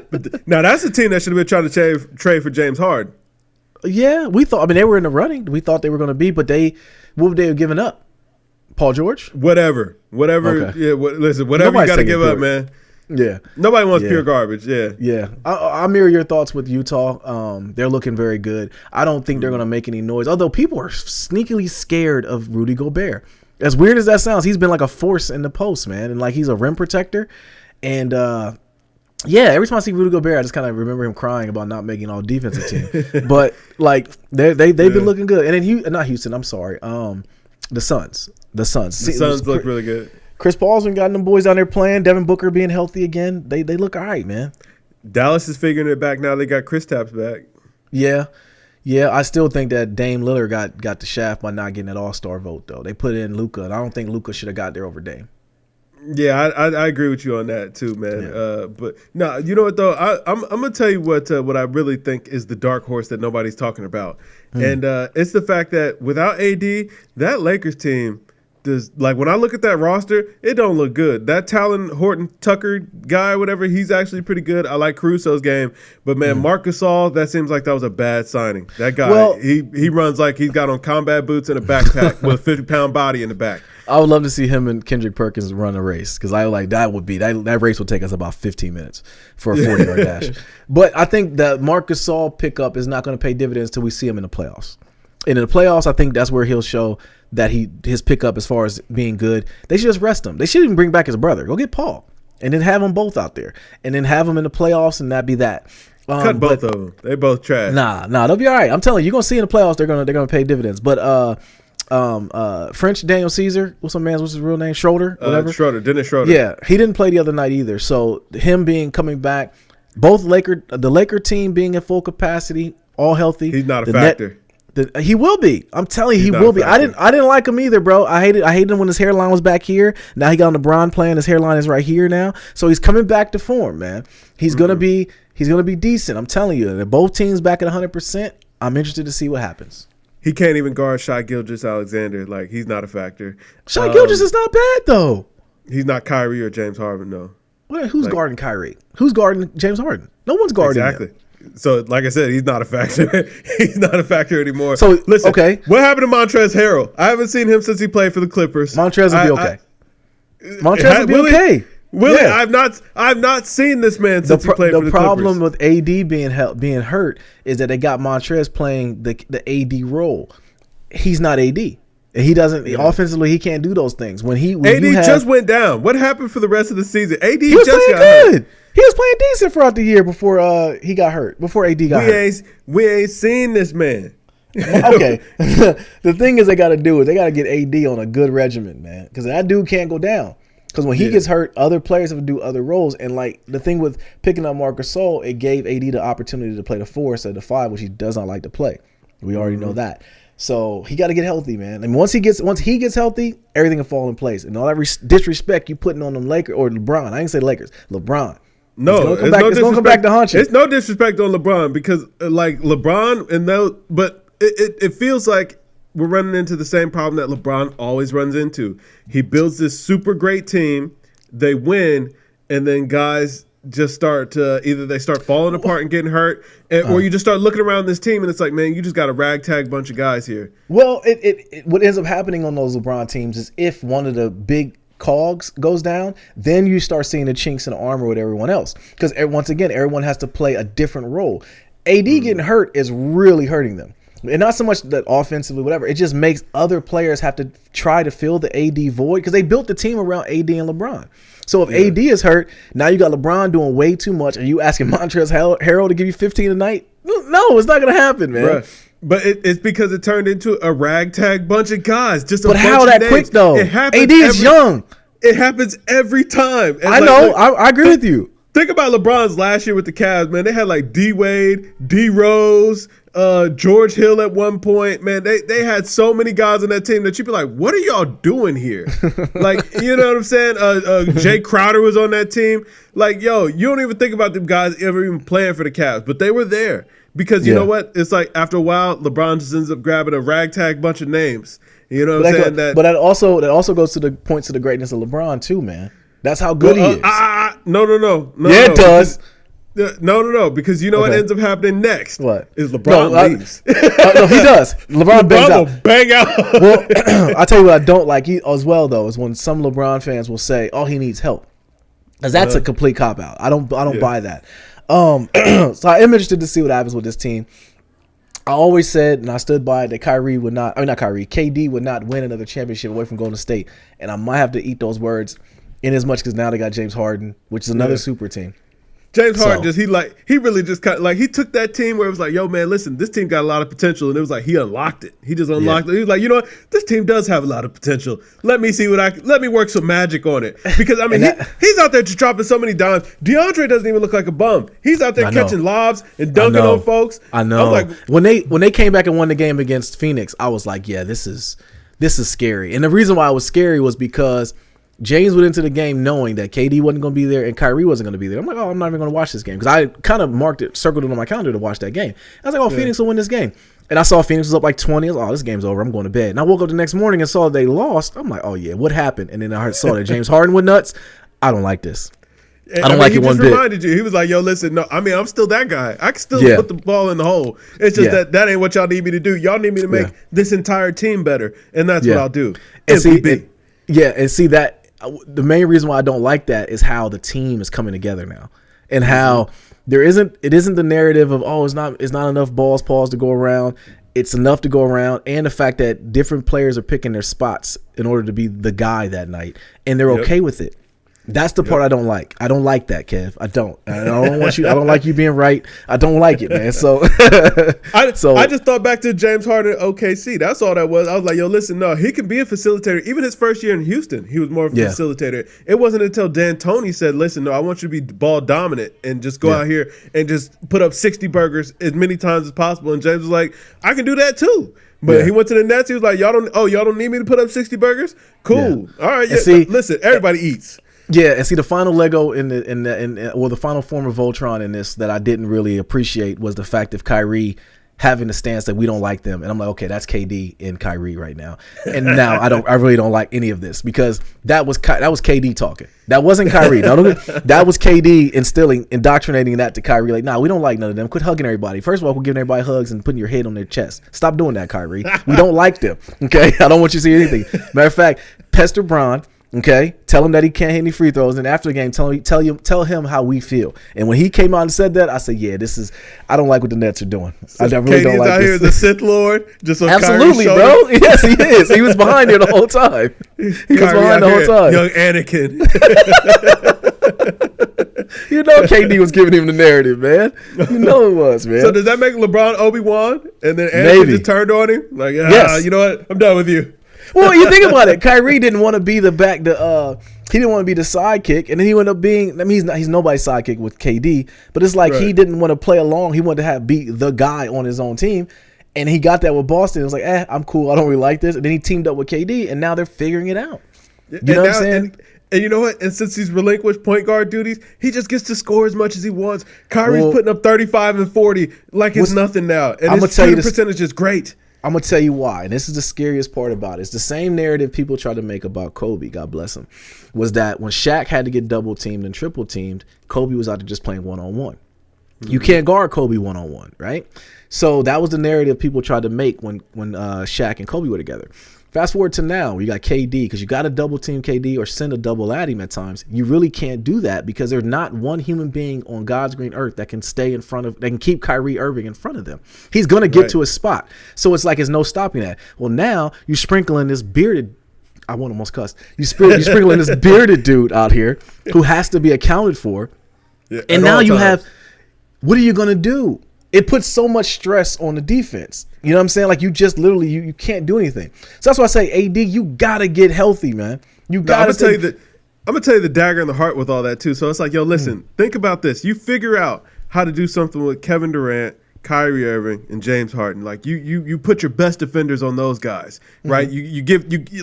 But now that's a team that should have been trying to trade for James Harden. Yeah, we thought. I mean, they were in the running. We thought they were going to be, but what would they have given up? Paul George? Whatever. Okay. Yeah. Listen, whatever Nobody's you got to give up, man. Yeah. Nobody wants pure garbage. Yeah. Yeah. I'll mirror your thoughts with Utah. They're looking very good. I don't think they're going to make any noise, although people are sneakily scared of Rudy Gobert. As weird as that sounds, he's been like a force in the post, man. And like he's a rim protector. And every time I see Rudy Gobert, I just kind of remember him crying about not making all defensive team. But like they've been looking good. And then not Houston, I'm sorry. The Suns. The Suns look really good. Chris Paul's been got them boys down there playing. Devin Booker being healthy again. They look all right, man. Dallas is figuring it back now. They got Kristaps back. Yeah. I still think that Dame Lillard got the shaft by not getting that All-Star vote, though. They put in Luka, and I don't think Luka should have got there over Dame. Yeah, I agree with you on that too, man. Yeah. But no, you know what though? I'm gonna tell you what I really think is the dark horse that nobody's talking about, and it's the fact that without AD, that Lakers team does, like, when I look at that roster, it don't look good. That Talon Horton Tucker guy, whatever, he's actually pretty good. I like Caruso's game, but man, Marc Gasol, that seems like that was a bad signing. That guy, he runs like he's got on combat boots and a backpack with a 50-pound body in the back. I would love to see him and Kendrick Perkins run a race because I like that race would take us about 15 minutes for a 40-yard dash. But I think the Marc Gasol pickup is not going to pay dividends until we see him in the playoffs. And in the playoffs, I think that's where he'll show that his pickup as far as being good. They should just rest him. They should even bring back his brother. Go get Paul and then have them both out there and then have them in the playoffs and that be that. Cut both of them. They both trash. Nah, they'll be all right. I'm telling you, you're gonna see in the playoffs they're gonna pay dividends. But French Daniel Caesar, what's his real name? Schroeder, whatever. Dennis Schroeder. Yeah, he didn't play the other night either. So him coming back, both the Laker team being at full capacity, all healthy. He's not a factor. He will be. I'm telling you, he will be. I didn't like him either, bro. I hated him when his hairline was back here. Now he got on LeBron playing. His hairline is right here now. So he's coming back to form, man. He's gonna be decent. I'm telling you. They're both teams back at 100%. I'm interested to see what happens. He can't even guard Shai Gilgeous-Alexander. Like, he's not a factor. Shai Gilgeous is not bad though. He's not Kyrie or James Harden, though. Who's guarding Kyrie? Who's guarding James Harden? No one's guarding him. So, like I said, he's not a factor. He's not a factor anymore. So, listen, what happened to Montrezl Harrell? I haven't seen him since he played for the Clippers. Montrezl will be okay. Montrezl will be okay. Willie, yeah. I've not seen this man since he played for the Clippers. The problem with AD being hurt is that they got Montrezl playing the AD role. He's not AD. He doesn't offensively. He can't do those things. When AD just went down. What happened for the rest of the season? AD he was just playing got good. hurt. He was playing decent throughout the year before he got hurt. Before AD got hurt. We ain't seen this man. Okay. The thing is, they got to get AD on a good regimen, man, because that dude can't go down. Because when he gets hurt, other players have to do other roles. And like the thing with picking up Marc Gasol, it gave AD the opportunity to play the 4 instead of the 5, which he does not like to play. We already know that. So he got to get healthy, man. And once he gets healthy, everything will fall in place. And all that disrespect you putting on them Lakers or LeBron, I didn't say Lakers, LeBron. No, it's gonna come back to haunt you. It's no disrespect on LeBron because like LeBron but it feels like we're running into the same problem that LeBron always runs into. He builds this super great team, they win, and then guys just start to either they start falling apart and getting hurt, or you just start looking around this team and it's like, man, you just got a ragtag bunch of guys here. Well, what ends up happening on those LeBron teams is if one of the big cogs goes down, then you start seeing the chinks in the armor with everyone else. Because once again, everyone has to play a different role. AD getting hurt is really hurting them. And not so much that offensively, whatever. It just makes other players have to try to fill the AD void because they built the team around AD and LeBron. So if AD is hurt, now you got LeBron doing way too much. Are you asking Montrezl Harrell to give you 15 a night? No, it's not going to happen, man. But it's because it turned into a ragtag bunch of guys. But how that quick though? AD is young. It happens every time. And I know. I agree with you. Think about LeBron's last year with the Cavs, man. They had like D Wade, D Rose, George Hill at one point. Man, they had so many guys on that team that you'd be like, what are y'all doing here? Like, you know what I'm saying? Jay Crowder was on that team. Like, yo, you don't even think about them guys ever even playing for the Cavs, but they were there. Because you know what? It's like after a while, LeBron just ends up grabbing a ragtag bunch of names. You know what I'm saying? But that also goes to the points of the greatness of LeBron too, man. That's how good he is. No. Yeah, it does. No. Because you know what ends up happening next? What? Is LeBron leaves. No, he does. LeBron bangs out. Will bang out. Well, I'll tell you what I don't like as well, though, is when some LeBron fans will say, oh, he needs help. Because that's a complete cop-out. I don't buy that. So I am interested to see what happens with this team. I always said, and I stood by it, that KD would not win another championship away from Golden State. And I might have to eat those words in as much because now they got James Harden, which is another super team. James Harden he really just kind of like he took that team where it was like, yo man, listen, this team got a lot of potential, and it was like he unlocked it. He just unlocked it. He was like, you know what, this team does have a lot of potential. Let me see let me work some magic on it, because I mean he's out there just dropping so many dimes. DeAndre doesn't even look like a bum. He's out there catching lobs and dunking on folks. I know. I'm like, when they came back and won the game against Phoenix, I was like, yeah, this is scary. And the reason why it was scary was because James went into the game knowing that KD wasn't going to be there and Kyrie wasn't going to be there. I'm like, oh, I'm not even going to watch this game, because I kind of circled it on my calendar to watch that game. I was like, oh, Phoenix will win this game. And I saw Phoenix was up like 20. I was like, oh, this game's over. I'm going to bed. And I woke up the next morning and saw they lost. I'm like, oh, yeah, what happened? And then I saw that James Harden went nuts. I don't like this. I don't like it one bit. He reminded you. He was like, yo, listen, no, I mean, I'm still that guy. I can still put the ball in the hole. It's just that ain't what y'all need me to do. Y'all need me to make this entire team better. And that's what I'll do. And see that. The main reason why I don't like that is how the team is coming together now, and how it isn't the narrative of, oh, it's not enough balls to go around. It's enough to go around, and the fact that different players are picking their spots in order to be the guy that night, and they're okay with it. That's the part I don't like. I don't like that, Kev. I don't want you. I don't like you being right. I don't like it, man. So, I just thought back to James Harden at OKC. That's all that was. I was like, yo, listen, no, he can be a facilitator. Even his first year in Houston, he was more of a facilitator. It wasn't until D'Antoni said, listen, no, I want you to be ball dominant and just go out here and just put up 60 burgers as many times as possible. And James was like, I can do that too. But he went to the Nets. He was like, y'all don't need me to put up 60 burgers? Cool. All right. Yeah. Listen, everybody eats. Yeah, and see, the final Lego the final form of Voltron in this that I didn't really appreciate was the fact of Kyrie having the stance that we don't like them, and I'm like, okay, that's KD and Kyrie right now, and now I really don't like any of this, because that was KD talking. That wasn't Kyrie. That was KD indoctrinating that to Kyrie. Like, nah, we don't like none of them. Quit hugging everybody. First of all, we're giving everybody hugs and putting your head on their chest. Stop doing that, Kyrie. We don't like them. Okay, I don't want you to see anything. Matter of fact, pester Bron. Okay, tell him that he can't hit any free throws, and after the game, tell him how we feel. And when he came out and said that, I said, "Yeah, I don't like what the Nets are doing. So I really don't like this." Out here as a Sith Lord, just on absolutely, bro. Yes, he is. He was behind there the whole time. He was behind the whole time. Young Anakin. You know, KD was giving him the narrative, man. You know it was, man. So does that make LeBron Obi-Wan, and then Anakin just turned on him? Like, yes. You know what? I'm done with you. Well, you think about it. Kyrie didn't want to be he didn't want to be the sidekick, and then he ended up being. I mean, he's nobody's sidekick with KD, but it's like he didn't want to play along. He wanted to be the guy on his own team, and he got that with Boston. It was like, I'm cool. I don't really like this. And then he teamed up with KD, and now they're figuring it out. You know what I'm saying? And you know what? And since he's relinquished point guard duties, he just gets to score as much as he wants. Kyrie's putting up 35 and 40 like it's nothing now, and his shooting percentage is great. I'm going to tell you why, and this is the scariest part about it. It's the same narrative people try to make about Kobe, God bless him, was that when Shaq had to get double-teamed and triple-teamed, Kobe was out there just playing one-on-one. Mm-hmm. You can't guard Kobe one-on-one, right? So that was the narrative people tried to make when Shaq and Kobe were together. Fast forward to now, you got KD, because you got to double team KD or send a double at him at times. You really can't do that because there's not one human being on God's green earth that can that can keep Kyrie Irving in front of them. He's going to get to his spot. So it's like there's no stopping that. Well, now you're sprinkling this bearded, I want to almost cuss. You're sprinkling this bearded dude out here who has to be accounted for. Yeah, and now you have, what are you going to do? it puts so much stress on the defense. You know what I'm saying? Like you just literally you can't do anything. So that's why I say, AD, you gotta get healthy, man. You gotta tell you that. I'm gonna tell you the dagger in the heart with all that too. So it's like, yo, listen, think about this. You figure out how to do something with Kevin Durant, Kyrie Irving, and James Harden. Like you put your best defenders on those guys, right? You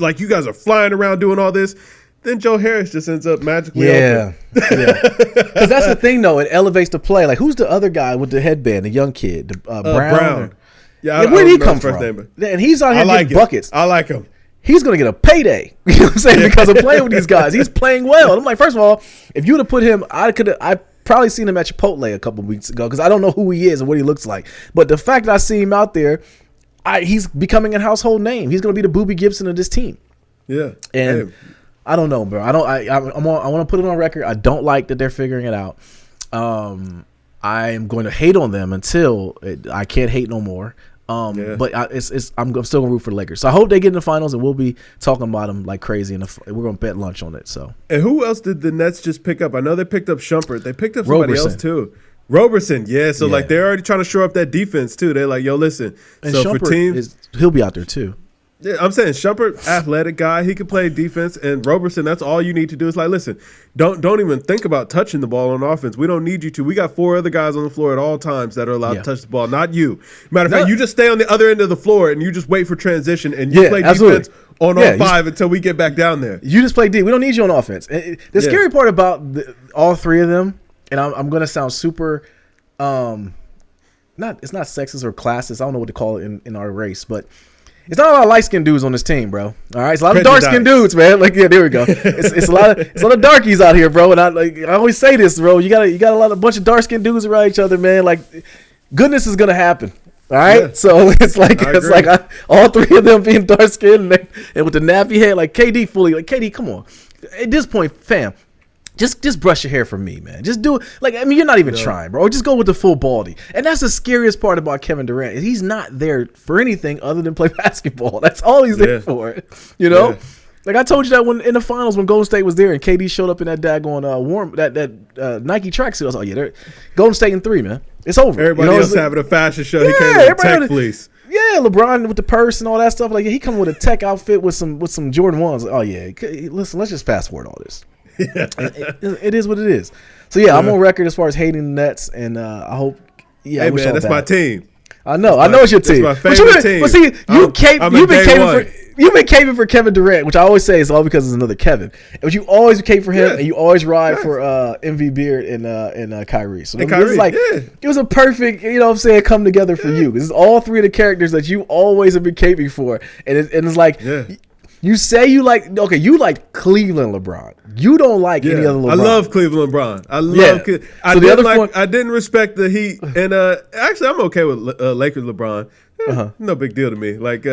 like you guys are flying around doing all this. Then Joe Harris just ends up magically open. Because that's the thing, though. It elevates the play. Like, who's the other guy with the headband, the young kid, Brown? Yeah, where did he come from? And he's out here getting buckets. I like him. He's going to get a payday. You know what I'm saying? Because of playing with these guys. He's playing well. And I'm like, first of all, if you would have put him, I probably seen him at Chipotle a couple of weeks ago because I don't know who he is and what he looks like. But the fact that I see him out there, he's becoming a household name. He's going to be the Boobie Gibson of this team. Yeah. And I don't know, bro. I want to put it on record. I don't like that they're figuring it out. I am going to hate on them until I can't hate no more. But I'm still gonna root for the Lakers. So I hope they get in the finals, and we'll be talking about them like crazy. And we're gonna bet lunch on it. So. And who else did the Nets just pick up? I know they picked up Shumpert. They picked up somebody else too. Roberson, So like they're already trying to shore up that defense too. They're like, yo, listen. And so Shumpert for teams, he'll be out there too. Yeah, I'm saying Shumpert, athletic guy, he can play defense, and Roberson, that's all you need to do. Is like, listen, don't even think about touching the ball on offense. We don't need you to. We got 4 other guys on the floor at all times that are allowed to touch the ball, not you. Matter of fact, you just stay on the other end of the floor and you just wait for transition and you play defense on all 5 until we get back down there. You just play D. We don't need you on offense. The scary part about all 3 of them, and I'm going to sound super, it's not sexist or classist. I don't know what to call it in our race, but it's not a lot of light-skinned dudes on this team, bro. All right, it's a lot of dark-skinned dudes, man. Like, yeah, there we go. It's a lot of darkies out here, bro. And I always say this, bro. You got a bunch of dark-skinned dudes around each other, man. Like, goodness is gonna happen. All right, so it's like all 3 of them being dark-skinned and with the nappy head, like KD fully. Like KD, come on. At this point, fam. Just brush your hair for me, man. Just do it. Like, I mean, you're not even trying, bro. Just go with the full baldy. And that's the scariest part about Kevin Durant. He's not there for anything other than play basketball. That's all he's there for. You know? Yeah. Like I told you that when in the finals when Golden State was there and KD showed up in that daggone Nike tracksuit. I was like, they're Golden State in 3, man. It's over. Everybody else having a fashion show. He came in a tech fleece. Yeah, LeBron with the purse and all that stuff. Like he come with a tech outfit with some Jordan 1s. Like, oh yeah. Listen, let's just fast forward all this. It is what it is. So yeah, I'm on record as far as hating the Nets, and I hope. Yeah, hey man, that's my team. I know it's your team. That's my favorite team. But see, you've been caving for Kevin Durant, which I always say is all because it's another Kevin. But you always cave for him, and you always ride for MV Beard and Kyrie. So it was a perfect, you know what I'm saying, come together for you. This is all 3 of the characters that you always have been caving for, and it's like. Yeah. You say you like Cleveland LeBron. You don't like any other LeBron. I love Cleveland LeBron. I didn't respect the Heat, and actually I'm okay with Lakers LeBron. No big deal to me. Like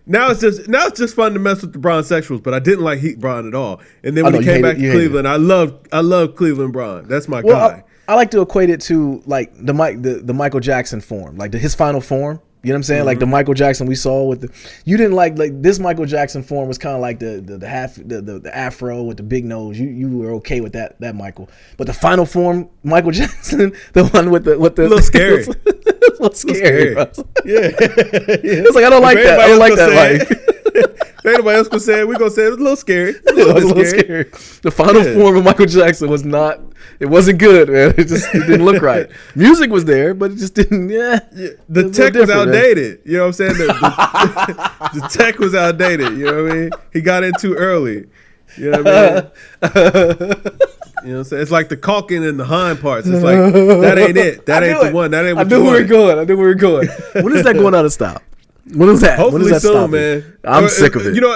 now it's just fun to mess with the Bron sexuals, but I didn't like Heat Bron at all. And then when he came back to Cleveland, I love Cleveland Bron. That's my guy. I like to equate it to like the Michael Jackson form, like his final form. You know what I'm saying? Mm-hmm. Like the Michael Jackson we saw you didn't like this Michael Jackson form was kind of like the afro with the big nose. You were okay with that Michael, but the final form Michael Jackson, the one with the a little scary, a little scary. Yeah, it's like I don't like that. I don't like that. If anybody else could say it, we're gonna say it was a little scary. It was a little scary. The final form of Michael Jackson was not. It wasn't good, man. It didn't look right. Music was there, but it just didn't. The tech was outdated. You know what I'm saying? The tech was outdated. You know what I mean? He got in too early. You know what I mean? You know what I'm saying? It's like the caulking and the hind parts. It's like that ain't it. That ain't the one. That ain't what you want. I knew where we're going. When is that going out of stop? When is that? Hopefully soon, stopping? Man. I'm sick of it. You know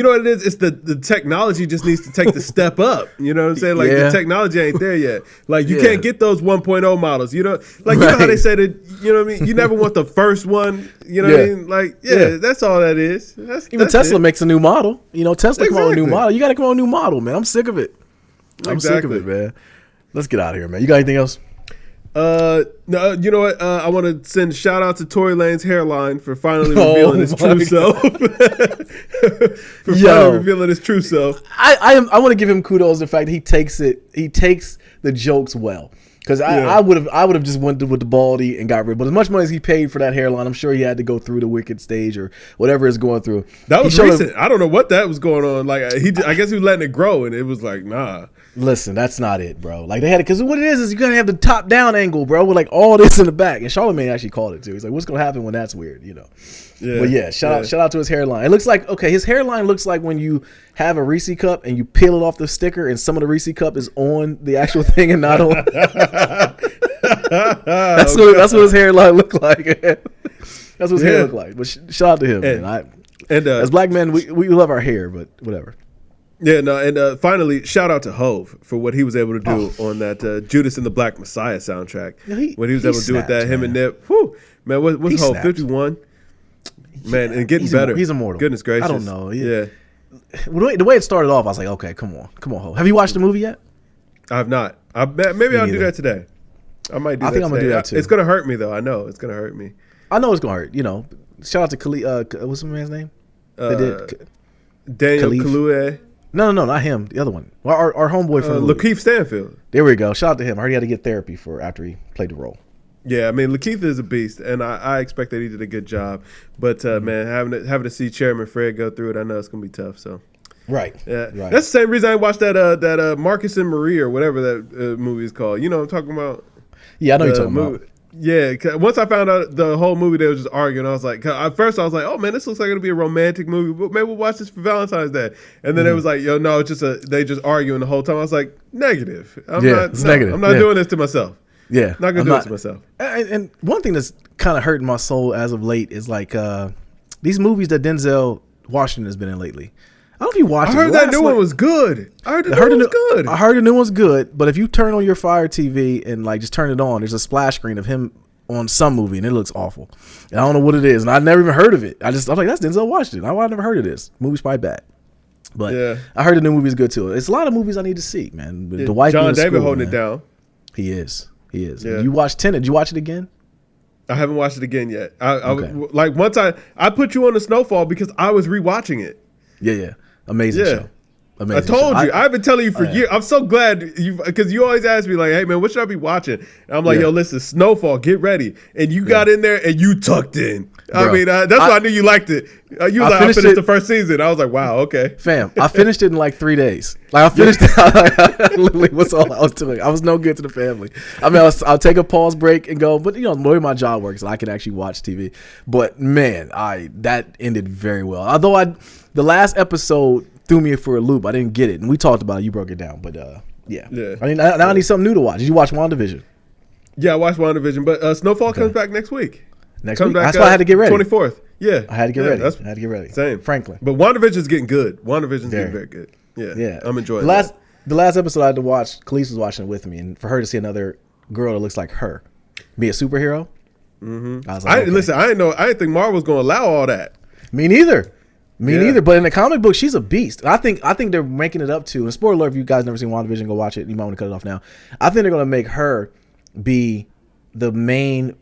what it is? It's the technology just needs to take the step up. You know what I'm saying? Like the technology ain't there yet. Like you can't get those 1.0 models. You know, like you know how they say that. You know what I mean? You never want the first one. You know what I mean? Like that's all that is. Even Tesla makes a new model. You know, Tesla come out with a new model. You got to come out with a new model, man. I'm sick of it. I'm sick of it, man. Let's get out of here, man. You got anything else? No, you know what? I want to send a shout out to Tory Lane's hairline for finally revealing his true self. Finally revealing his true self. I want to give him kudos the fact that he takes the jokes well. Because I would have just went with the baldy and got rid. But as much money as he paid for that hairline, I'm sure he had to go through the wicked stage or whatever is going through. That was recent. I don't know what that was going on. Like I guess he was letting it grow, and it was like, nah. Listen, that's not it, bro. Like they had it because what it is you gotta have the top down angle, bro, with like all this in the back. And Charlamagne actually called it too. He's like, what's gonna happen when that's weird, you know? Yeah. But yeah, shout out to his hairline. It looks like his hairline looks like when you have a Reese cup and you peel it off the sticker, and some of the Reese cup is on the actual thing and not on. That's what his hairline looked like. That's what his hair looked like. But shout out to him, man. As black men, we love our hair, but whatever. Yeah, no, and finally, shout out to Hove for what he was able to do on that Judas and the Black Messiah soundtrack. What he was able to do with that, him and Nip. Whew, man, what's Hove? 51. Man, and getting better. He's immortal. Goodness gracious. I don't know. Yeah. The way it started off, I was like, okay, come on, Hove. Have you watched the movie yet? I have not. Maybe I'll do that today. I might do that today. I'm going to do that too. It's going to hurt me, though. I know. It's going to hurt me. I know it's going to hurt. You know, shout out to Khalid. What's the man's name? Daniel Kaluuya. No, not him. The other one. Our homeboy from Lakeith Stanfield. There we go. Shout out to him. I heard he had to get therapy after he played the role. Yeah, I mean, Lakeith is a beast, and I expect that he did a good job. But, man, having to see Chairman Fred go through it, I know it's going to be tough. So, right. Yeah, right. That's the same reason I watched that Marcus and Marie or whatever that movie is called. You know what I'm talking about? Yeah, I know you're talking about. Yeah, once I found out the whole movie, they were just arguing. I was like, at first I was like, oh man, this looks like it'll be a romantic movie, but maybe we'll watch this for Valentine's Day. And then it was like, yo, no, it's just they just arguing the whole time. I was like, negative. Negative. I'm not doing this to myself. Yeah, not gonna do it to myself. And one thing that's kind of hurting my soul as of late is like these movies that Denzel Washington has been in lately. I don't know if you watched it. I heard that new one was good. I heard the new one's good, but if you turn on your Fire TV and like just turn it on, there's a splash screen of him on some movie and it looks awful. And I don't know what it is, and I've never even heard of it. I'm like, that's Denzel Washington. I've never heard of this. Movie's probably bad. But yeah. I heard the new movie is good too. It's a lot of movies I need to see, man. The wife John David holding it down. He is. Yeah. You watched Tenet. Did you watch it again? I haven't watched it again yet. Like once I put you on the Snowfall because I was rewatching it. Yeah. Amazing show. Amazing I told you. I've been telling you for years. I'm so glad because you always ask me like, "Hey man, what should I be watching?" And I'm like, "Yo, listen, Snowfall, get ready." And you got in there and you tucked in. Bro, I mean, that's why I knew you liked it. You was like, "I finished the first season." I was like, "Wow, okay." Fam, I finished it in like 3 days. Like I finished it. Literally, what's all I was doing? I was no good to the family. I mean, I'll take a pause break and go, but the way my job works, I can actually watch TV. But man, that ended very well. Although the last episode threw me for a loop. I didn't get it, and we talked about it. You broke it down, but yeah. I mean, now I need something new to watch. Did you watch WandaVision? Yeah, I watched WandaVision, but Snowfall comes back next week. Next week? That's why I had to get ready. 24th. Yeah. I had to get ready. Same. Frankly. But WandaVision's getting good. WandaVision's getting very good. Yeah. I'm enjoying it. The last episode I had to watch, Khalees was watching it with me, and for her to see another girl that looks like her be a superhero, I was like, listen, I didn't think Marvel was going to allow all that. Me neither. But in the comic book, she's a beast. I think they're making it up to, and spoiler alert, if you guys never seen WandaVision, go watch it. You might want to cut it off now. I think they're going to make her be the main.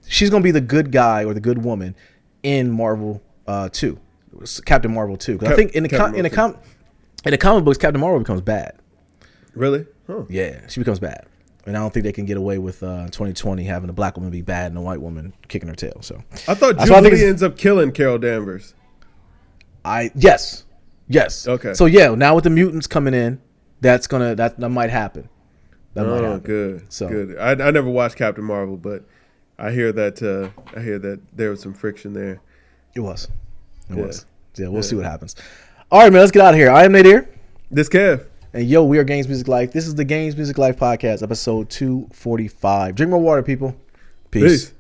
She's going to be the good guy or the good woman in Marvel 2, Captain Marvel 2. Because I think in the comic books, Captain Marvel becomes bad. Really? Huh. Yeah, she becomes bad. And I don't think they can get away with 2020 having a black woman be bad and a white woman kicking her tail. So I thought Jubilee ends up killing Carol Danvers. Yes. Okay. So yeah, now with the mutants coming in, that might happen. That might happen. Good. So good. I never watched Captain Marvel, but I hear that there was some friction there. It was. Yeah, we'll see what happens. All right, man, let's get out of here. I am Nadir. This Kev. And yo, we are Games Music Life. This is the Games Music Life podcast, episode 245. Drink more water, people. Peace.